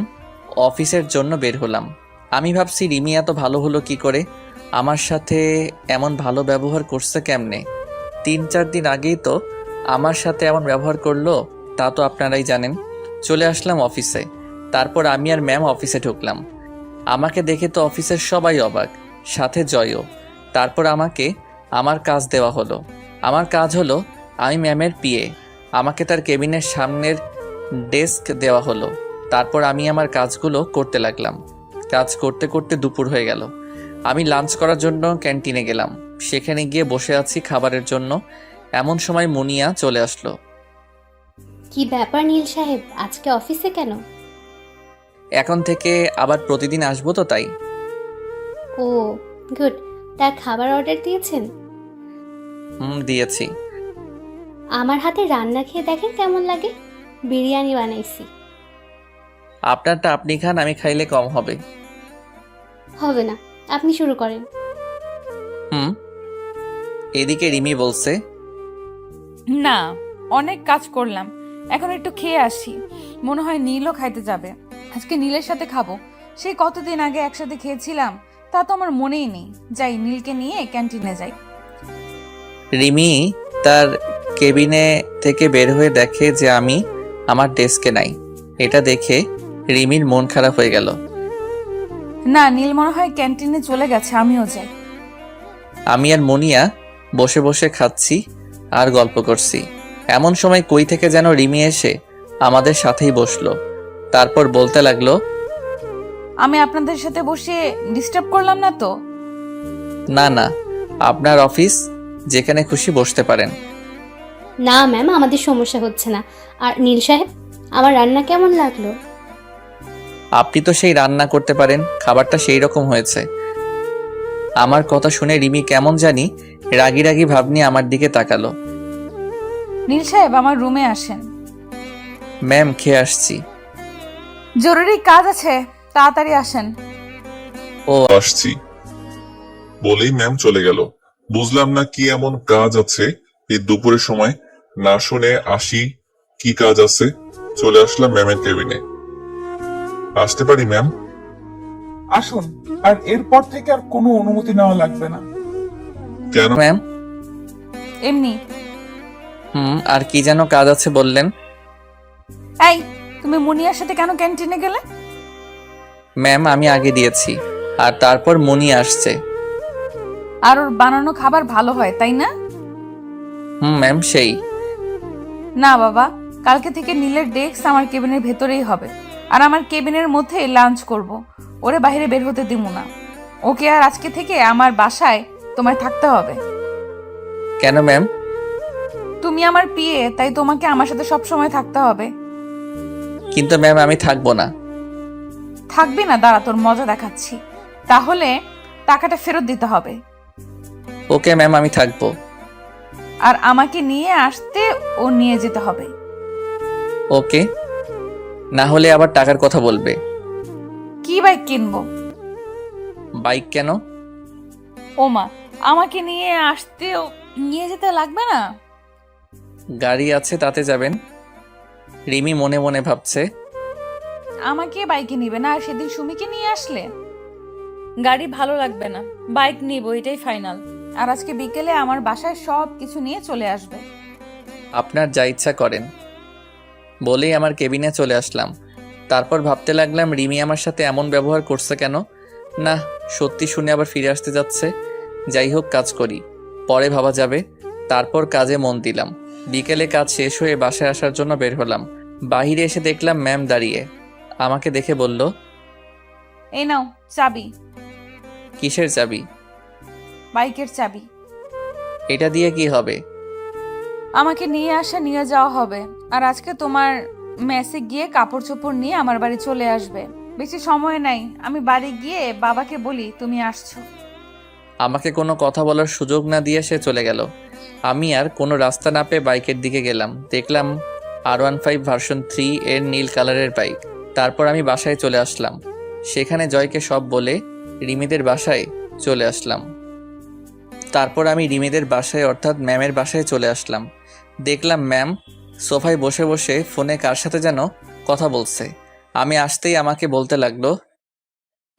অফিসের জন্য বের হলাম। আমি ভাবছি রিমি এত ভালো হলো কি করে, আমার সাথে এমন ভালো ব্যবহার করছে কেমনে। 3-4 দিন আগেই তো আমার সাথে এমন ব্যবহার করলো, তা তো আপনারাই জানেন। চলে আসলাম অফিসে। তারপর আমি আর ম্যাম অফিসে ঢুকলাম। আমাকে দেখে তো অফিসের সবাই অবাক, সাথে জয়ও। তারপর আমাকে আমার কাজ দেওয়া হলো। আমার কাজ হলো আমি ম্যামের পিএ। আমাকে তার কেবিনের সামনের ডেস্ক দেওয়া হলো। তারপর আমি আমার কাজগুলো করতে লাগলাম। কাজ করতে করতে দুপুর হয়ে গেল। আমি লাঞ্চ করার জন্য ক্যান্টিনে গেলাম। সেখানে গিয়ে বসে আছি খাবারের জন্য। এমন সময় মুনিয়া চলে আসলো। কি ব্যাপার নীল সাহেব, আজকে অফিসে কেন? এখন থেকে আবার প্রতিদিন আসবো তো তাই। ও গুড, তা খাবার অর্ডার দিয়েছেন? দিয়েছি। আমার হাতে রান্না খেয়ে দেখেন কেমন লাগে। বিরিয়ানি বানাইছি। আপনারটা আপনি খান, আমি খাইলে কম হবে। হবে না, আপনি শুরু করেন। হুম। এদিকে রিমি বলছে, না, অনেক কাজ করলাম, এখন একটু খেয়ে আসি। মনে হয় নীলও খাইতে যাবে। আজকে নীলের সাথে খাবো। সেই কতদিন আগে একসাথে খেয়েছিলাম, তা তো আমার মনেই নেই। যাই, নীলকে নিয়ে ক্যান্টিনে যাই। রিমি তার কেবিনে থেকে বের হয়ে দেখে যে আমি আমার ডেস্কে নাই। এটা দেখে রিমির মন খারাপ হয়ে গেল। না, নীল মনে হয় ক্যান্টিনে চলে গেছে, আমিও যাই। আমি আর মনিয়া বসে বসে খাচ্ছি আর গল্প করছি। এমন সময় কই থেকে যেন রিমি এসে আমাদের সাথেই বসলো। তারপর বলতে লাগলো, আমি আপনাদের সাথে বসে ডিস্টার্ব করলাম না তো? না না, আপনার অফিস, যেখানে খুশি বসতে পারেন। না ম্যাম, আমাদের সমস্যা হচ্ছে না। আর নীল সাহেব, আমার রান্না কেমন লাগলো? আপনি তো সেই রান্না করতে পারেন, খাবারটা সেই রকম হয়েছে। আমার কথা শুনে রিমি কেমন জানি রাগি রাগি ভাব নিয়ে আমার দিকে তাকালো। নীল সাহেব, আমার রুমে আসেন। ম্যাম, খেয়ে আসছি। জরুরি কাজ আছে, তাড়াতাড়ি আসেন। ও, আসছি বলেই ম্যাম চলে গেল। বুঝলাম না কি এমন কাজ আছে এই দুপুরের সময়। না শুনে আসি কি কাজ আছে। চলে আসলাম ম্যামের কেবিনে। আসতে পারি ম্যাম? আসুন, আর এরপর থেকে আর কোনো অনুমতি নেওয়া লাগবে না। কেন ম্যাম? এমনি। আর কি যেন কাজ আছে বললেন? এই, তুমি মুনিয়ার সাথে কেন ক্যান্টিনে গেলে? ম্যাম, আমি আগে দিয়েছি, আর তারপর মনি আসছে। আর ওর বানানো খাবার ভালো হয়, তাই না? ম্যাম, সেই। না বাবা, কালকে থেকে নীলের ডেস্ক আমার কেবিনের ভেতরেই হবে। আর আমার কেবিনের মধ্যে লাঞ্চ করব। ওরে বাইরে বের হতে দিব না। ওকে আর আজকে থেকে আমার বাসায় তোমায় থাকতে হবে। কেন ম্যাম? তুমি আমার পিএ, তাই তোমাকে আমার সাথে সব সময় থাকতে হবে। কিন্তু ম্যাম, আমি থাকবো না। থাকবে না? দাঁড়া, তোর মজা দেখাচ্ছি। তাহলে টাকাটা ফেরত দিতে হবে। ওকে ম্যাম, আমি থাকবো। আর আমাকে নিয়ে আসতে ও নিয়ে যেতে হবে। ওকে, না হলে আবার টাকার কথা বলবে। কি বাইক কিনবো? বাইক কেন? ওমা, আমাকে নিয়ে আসতে ও নিয়ে যেতে লাগবে না? গাড়ি আছে, তাতে যাবেন। রিমি মনে মনে ভাবছে, আমাকে বাইকে নিবে না, আর সেদিন সুমিকে নিয়ে আসলে গাড়ি ভালো লাগবে না, বাইক নিব, এটাই ফাইনাল। আর আজকে বিকেলে আমার বাসায় সব কিছু নিয়ে চলে আসবে। আপনার যা ইচ্ছা করেন, বলেই আমার কেবিনে চলে আসলাম। তারপর ভাবতে লাগলাম রিমি আমার সাথে এমন ব্যবহার করছে কেন। না, সত্যি শুনে আবার ফিরে আসতে যাচ্ছে। যাই হোক, কাজ করি, পরে ভাবা যাবে। তারপর কাজে মন দিলাম। বিকেলে কাজ শেষ হয়ে বাসায় আসার জন্য বের হলাম। বাহিরে এসে দেখলাম ম্যাম দাঁড়িয়ে। আমাকে দেখে বলল, এই নাও চাবি। কিসের চাবি? বাইকের চাবি। এটা দিয়ে কি হবে? আমাকে নিয়ে আসা নিয়ে যাওয়া হবে। আর আজকে তোমার মেসে গিয়ে কাপড় চোপড় নিয়ে আমার বাড়ি চলে আসবে। বেশি সময় নাই, আমি বাড়ি গিয়ে বাবাকে বলি তুমি আসছো। আমাকে কোনো কথা বলার সুযোগ না দিয়ে সে চলে গেল। আমি আর কোনো রাস্তা না পেয়ে বাইকের দিকে গেলাম। দেখলাম R15 ভার্সন 3 এর নীল কালারের বাইক। তারপর আমি বাসায় চলে আসলাম। সেখানে জয়কে সব বলে রিমিদের বাসায় চলে আসলাম। তারপর আমি রিমিদের বাসায় অর্থাৎ ম্যামের বাসায় চলে আসলাম। দেখলাম ম্যাম সোফায় বসে বসে ফোনে কার সাথে যেন কথা বলছে। আমি আসতেই আমাকে বলতে লাগলো,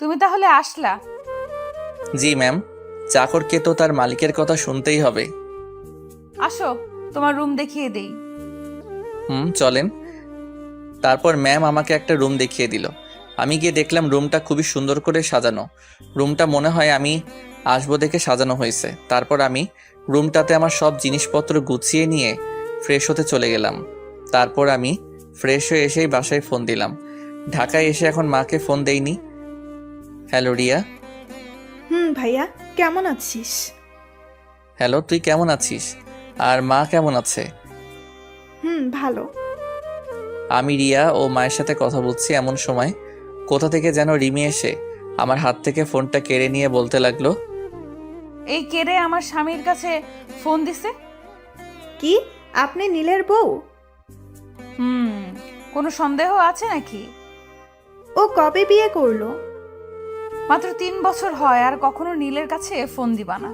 তুমি তাহলে আসলা? জি ম্যাম, চাকরকে তো তার মালিকের কথা শুনতেই হবে। আসো, তোমার রুম দেখিয়ে দেই। চলেন। তারপর ম্যাম আমাকে একটা রুম দেখিয়ে দিল। আমি গিয়ে দেখলাম রুমটা খুবই সুন্দর করে সাজানো। রুমটা মনে হয় আমি আসবো দেখে সাজানো হয়েছে। তারপর আমি রুমটাতে আমার সব জিনিসপত্র গুছিয়ে নিয়ে ফ্রেশ হতে চলে গেলাম। তারপর আমি ফ্রেশ হয়ে এসেই বাসায় ফোন দিলাম। ঢাকায় এসে এখন মাকে ফোন দেইনি। হ্যালো রিয়া। ভাইয়া, কেমন আছিস? হ্যালো, তুই কেমন আছিস? আর মা কেমন আছে? ভালো। আমি রিয়া ও মায়ের সাথে কথা বলছি, এমন সময় কোথা থেকে যেন রিমি এসে আমার হাত থেকে ফোনটা কেড়ে নিয়ে বলতে লাগলো, এই কেড়ে আমার স্বামীর কাছে ফোন দিছে। কি? আপনি নীলের বউ? কোনো সন্দেহ আছে নাকি? ও কবে বিয়ে করলো? মাত্র 3 বছর হয়, আর কখনো নীলের কাছে ফোন দিবা না।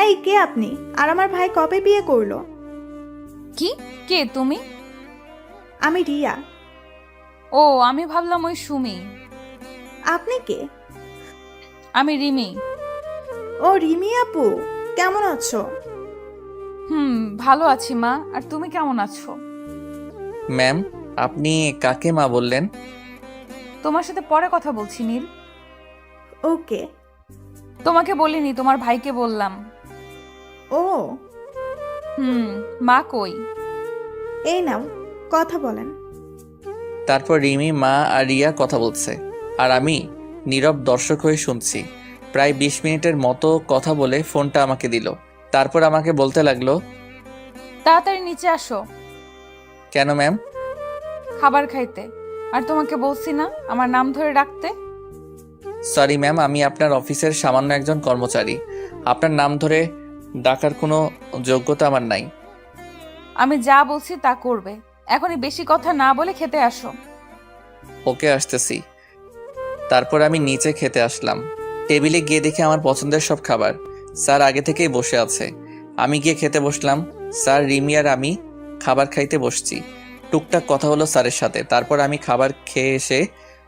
এই কে আপনি? আর আমার ভাই কবে বিয়ে করলো? কি? কে তুমি? আমি রিয়া। ও, আমি ভাবলাম ওই সুমি। আপনি কে? আমি রিমি। ও রিমি আপু, কেমন আছো? ভালো আছি মা, আর তুমি কেমন আছো? ম্যাম, আপনি কাকে মা বললেন? তোমার সাথে পরে কথা বলছি নীল। ওকে। তোমাকে বলিনি, তোমার ভাইকে বললাম। ও মা কই? এই নাও, কথা বলেন। তারপর রিমি, মা আর রিয়া কথা বলছে, আর আমি নীরব দর্শক হয়ে শুনছি। প্রায় 20 মিনিটের মতো কথা বলে ফোনটা আমাকে দিল। তারপর আমাকে বলতে লাগলো, তাড়াতাড়ি নিচে আসো। কেন ম্যাম? খাবার খাইতে। আর তোমাকে বলছি না আমার নাম ধরে ডাকতে? সরি ম্যাম, আমি আপনার অফিসের সামান্য একজন কর্মচারী। আপনার নাম ধরে ডাকার কোনো যোগ্যতা আমার নাই। আমি যা বলছি তা করবে। এখনই বেশি কথা না বলে খেতে আসো। ওকে, আসতেছি। তারপর আমি নিচে খেতে আসলাম। টেবিলে গিয়ে দেখি আমার পছন্দের সব খাবার। স্যার আগে থেকেই বসে আছে। আমি গিয়ে খেতে বসলাম। স্যার, রিমি আর আমি খাবার খাইতে বসছি। টুকটাক কথা হলো স্যারের সাথে। তারপর আমি খাবার খেয়ে এসে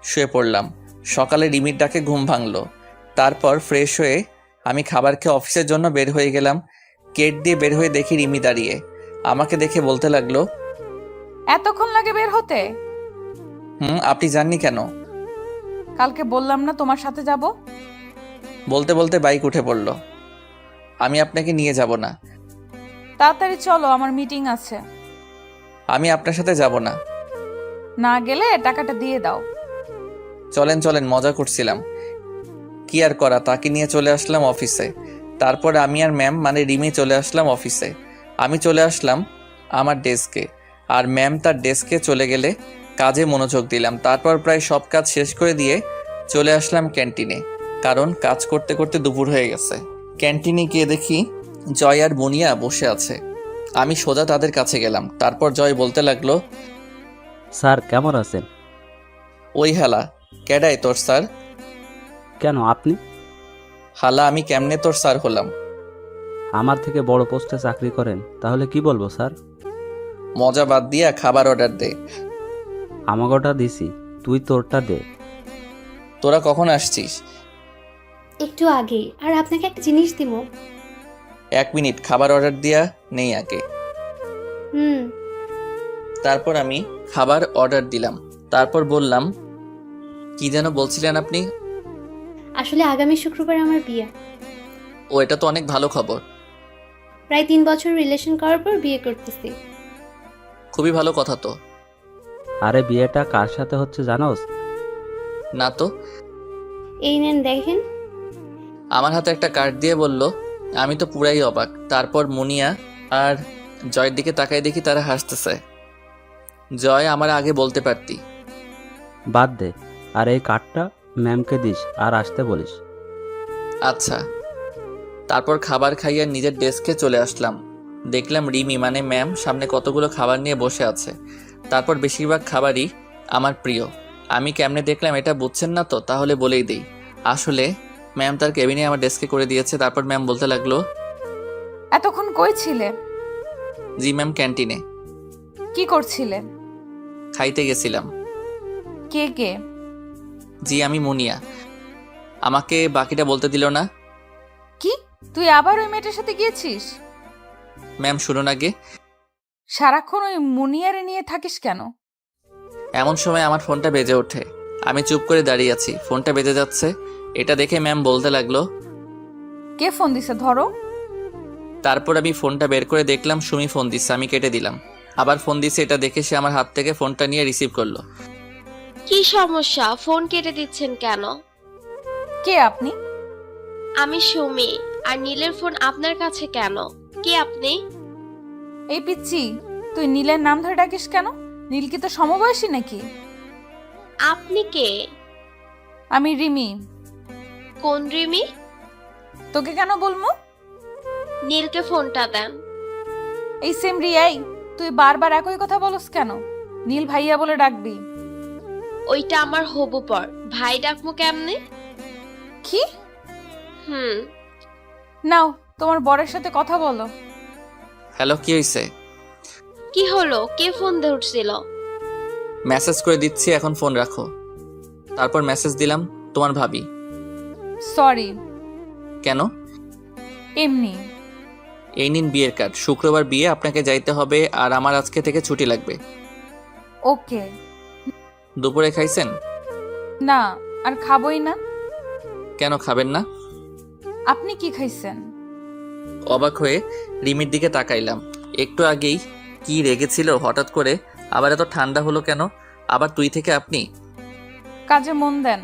শুয়ে পড়লাম। সকালে রিমির ডাকে ঘুম ভাঙলো। তারপর ফ্রেশ হয়ে আমি খাবার খেয়ে অফিসের জন্য বের হয়ে গেলাম। গেট দিয়ে বের হয়ে দেখি রিমি দাঁড়িয়ে। আমাকে দেখে বলতে লাগলো, এতক্ষণ লাগে বের হতে? আপনি জাননি কেন? কালকে বললাম না তোমার সাথে যাব? বলতে বলতে বাইক উঠে পড়ল। আমি আপনাকে নিয়ে যাব না। তাড়াতাড়ি চলো, আমার মিটিং আছে। আমি আপনার সাথে যাব না। না গেলে টাকাটা দিয়ে দাও। চলেন চলেন, মজা করছিলাম। কি আর করা, তাকে নিয়ে চলে আসলাম অফিসে। তারপর আমি আর ম্যাম মানে রিমি চলে আসলাম অফিসে। আমি চলে আসলাম আমার ডেস্কে, আর ম্যাম তার ডেস্কে চলে গেলে কাজে মনোযোগ দিলাম। তারপর প্রায় সব কাজ শেষ করে দিয়ে চলে আসলাম ক্যান্টিনে, কারণ কাজ করতে করতে দুপুর হয়ে গেছে। ক্যান্টিনে গিয়ে দেখি জয় আর মুনিয়া বসে আছে। আমি সোজা তাদের কাছে গেলাম। তারপর জয় বলতে লাগলো, স্যার কেমন আছেন? ওই হালা, কেডাই তোর স্যার? কেন আপনি? হালা, আমি কেমনে তোর স্যার হলাম? আমার থেকে বড় পোস্টে চাকরি করেন, তাহলে কি বলবো স্যার? মজা বাদ দিয়া খাবার অর্ডার দে। আমাগোটা দিছি, তুই তোরটা দে। তোরা কখন আসছিস? একটু আগেই। আর আপনাকে একটা জিনিস দিব। 1 মিনিট, খাবার অর্ডার দিয়া নেই আগে। তারপর আমি খাবার অর্ডার দিলাম। তারপর বললাম, কি যেন বলছিলেন আপনি? আসলে আগামী শুক্রবার আমার বিয়ে। ও, এটা তো অনেক ভালো খবর। প্রায় 3 বছর রিলেশন করার পর বিয়ে করতেছি। খুবই ভালো কথা তো। আরে বিয়েটা কার সাথে হচ্ছে জানোস? না তো। এই নেন দেখেন। আমার হাতে একটা কার্ড দিয়ে বলল। আমি তো পুরাই অবাক। তারপর মুনিয়া আর জয়ের দিকে তাকাই দেখি তারা হাসতেছে। জয়, আমার আগে বলতে পারতি। বাদ দে, আর এই কার্ডটা ম্যামকে দিস আর আসতে বলিস। আচ্ছা। তারপর খাবার খাইয়ে নিজের ডেস্কে চলে আসলাম। দেখলাম রিমি মানে ম্যাম সামনে কতগুলো খাবার নিয়ে বসে আছে। তারপর বেশিরভাগ খাবারই আমার প্রিয়। আমি কেমনে দেখলাম এটা বুঝছেন না তো? তাহলে বলেই দিই। আসলে ম্যাম তার কেবিনে আমার ডেস্কে করে দিয়েছে। তারপর ম্যাম বলতে লাগলো, এতক্ষণ কই ছিলে? জি ম্যাম, ক্যান্টিনে। কি করছিলে? খাইতে গেছিলাম। কে কে? জি, আমি মুনিয়া। আমাকে বাকিটা বলতে দিল না। কি, তুই আবার ওই মেয়েটার সাথে গিয়েছিস? ম্যাম শুনুন আগে। সারাক্ষণ ওই মুনিয়ারে নিয়ে থাকিস কেন? এমন সময় আমার ফোনটা বেজে ওঠে। আমি চুপ করে দাঁড়িয়ে আছি। ফোনটা বেজে যাচ্ছে। এটা দেখে ম্যাম বলতে লাগলো, কে ফোন দিছে ধরো। তারপর আমি ফোনটা বের করে দেখলাম সুমি ফোন দিচ্ছে। আমি কেটে দিলাম। আবার ফোন দিচ্ছে। এটা দেখে সে আমার হাত থেকে ফোনটা নিয়ে রিসিভ করলো। কি সমস্যা? ফোন কেটে দিচ্ছেন কেন? কে আপনি? আমি সুমি। আর নীলের ফোন আপনার কাছে কেন? কে আপনি? এই পিচ্চি, তুই নীলের নাম ধরে ডাকিস কেন? নীল কি তো সমবয়সী নাকি? আপনি কে? আমি রিমি। কোন রিমি? তোকে কেন বলবো? নীলকে ফোনটা দেন। এই সিমরি, এই তুই বারবার একই কথা বলস কেন? নীল ভাইয়া বলে ডাকবি। ওইটা আমার হবু পর, ভাই ডাকমু কেমনে? কি? হুম। নাও তোমার বরের সাথে কথা বলো। হ্যালো, কি হয়েছে? কি হলো? কে ফোন দিয়ে উঠছিল? মেসেজ করে দিচ্ছি, এখন ফোন রাখো। তারপর মেসেজ দিলাম তোমার ভাবি। সরি। কেন? এমনি। এই নিন বিয়ের কার্ড, শুক্রবার বিয়ে, আপনাকে যাইতে হবে আর আমার আজকে থেকে ছুটি লাগবে। ওকে। দুপুরে খাইছেন? না, আর খাবোই না। কেন খাবেন না? আপনি কি খাইছেন? অবাক হয়ে রিমির দিকে তাকাইলাম। একটু আগেই কি রেগেছিল, হঠাৎ করে আবার এত ঠান্ডা হলো কেন? আবার তুই থেকে আপনি। কাজে মন দেন।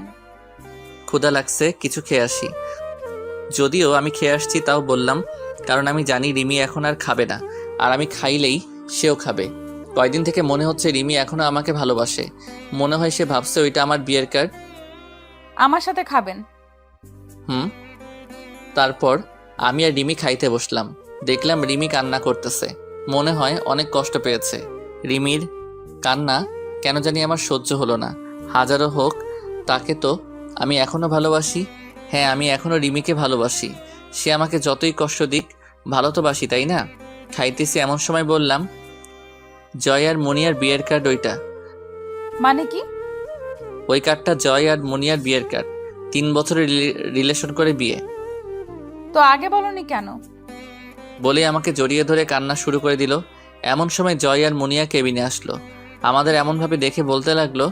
ক্ষুধা লাগছে, কিছু খেয়ে আসি। যদিও আমি খেয়ে আসছি তাও বললাম, কারণ আমি জানি রিমি এখন আর খাবে না, আর আমি খাইলেই সেও খাবে। কয়দিন থেকে মনে হচ্ছে রিমি এখনো আমাকে ভালোবাসে। মনে হয় সে ভাবছে ওইটা আমার বিয়ের কার্ড। আমার সাথে খাবেন। তারপর আমি আর রিমি খাইতে বসলাম। দেখলাম রিমি কান্না করতেছে, মনে হয় অনেক কষ্ট পেয়েছে। রিমির কান্না কেন জানি আমার সহ্য হলো না। হাজারো হোক, তাকে তো আমি এখনো ভালোবাসি। হ্যাঁ, আমি এখনো রিমিকে ভালোবাসি। সে আমাকে যতই কষ্ট দিক, ভালো তো বাসি, তাই না? খাইতেছি এমন সময় বললাম, জয় আর মনিয়ার বিয়ের কার্ড ওইটা। মানে কি? ওই কার্ডটা জয় আর মনিয়ার বিয়ের কার্ড। 3 বছরের রিলেশন করে বিয়ে। তো আগে বলনি কেন? বলে আমাকে জড়িয়ে ধরে কান্না শুরু করে দিল। এমন সময় জয় আর মনিয়া কেবিনে আসলো। আমাদের এমনভাবে দেখে বলতে লাগলো,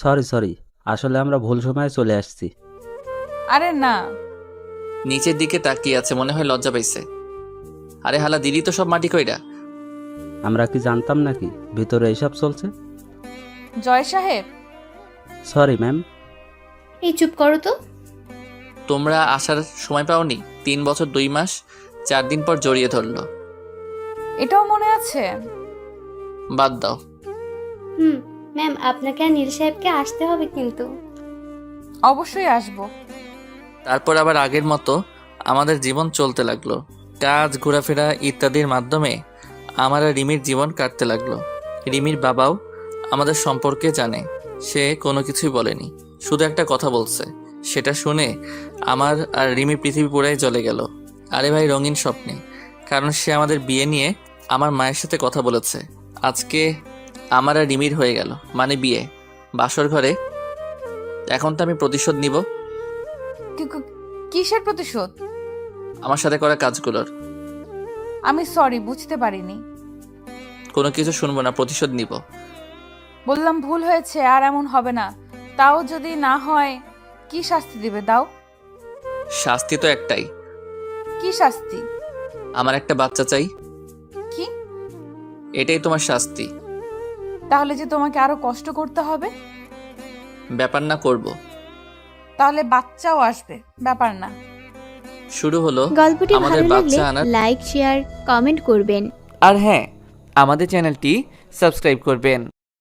সরি, আসলে আমরা ভুল সময়ে চলে আসছি। আরে না। নিচের দিকে তাকিয়ে আছে, মনে হয় লজ্জা পাইছে। আরে হালা, দিলি তো সব মাটি কইরা। আমরা কি জানতাম নাকি ভিতরে এইসব চলছে? জয় সাহেব। Sorry ma'am. এই চুপ করো তো। তোমরা আসার সময় পাওনি? 3 বছর 2 মাস 4 দিন পর জড়িয়ে ধরলো। এটাও মনে আছে? বাদ দাও। ম্যাম, আপনাকে আর নীল সাহেবকে আসতে হবে কিন্তু। অবশ্যই আসবো। তারপর আবার আগের মতো আমাদের জীবন চলতে লাগলো। কাজ, ঘোরাফেরা ইত্যাদির মাধ্যমে আমার আর রিমির জীবন কাটতে লাগলো। রিমির বাবাও আমাদের সম্পর্কে জানে। সে কোনো কিছুই বলেনি, শুধু একটা কথা বলছে। সেটা শুনে আমার আর রিমির পৃথিবী পুরাই জ্বলে গেল। আরে ভাই, রঙিন স্বপ্নে। কারণ সে আমাদের বিয়ে নিয়ে আমার মায়ের সাথে কথা বলেছে। আজকে আমার আর রিমির হয়ে গেল, মানে বিয়ে, বাসর ঘরে। এখন তো আমি প্রতিশোধ নিব। কিসের প্রতিশোধ? আমার সাথে করা কাজগুলোর। আমি সরি, বুঝতে পারিনি। কোনো কিছু শুনবো না, প্রতিশোধ নিব। বললাম ভুল হয়েছে, আর এমন হবে না। তাও যদি না হয়, কি শাস্তি দিবে দাও? শাস্তি তো একটাই। কি শাস্তি? আমার একটা বাচ্চা চাই। কি? এটাই তোমার শাস্তি। তাহলে যে তোমাকে আরো কষ্ট করতে হবে? ব্যাপার না, করব। তাহলে বাচ্চাও আসবে, ব্যাপার না। শুরু হলো গল্পটি ভালো আমাদের লাগলে বাচ্চা আনার। লাইক, শেয়ার, কমেন্ট করবেন। আর হ্যাঁ, আমাদের চ্যানেলটি সাবস্ক্রাইব করবেন।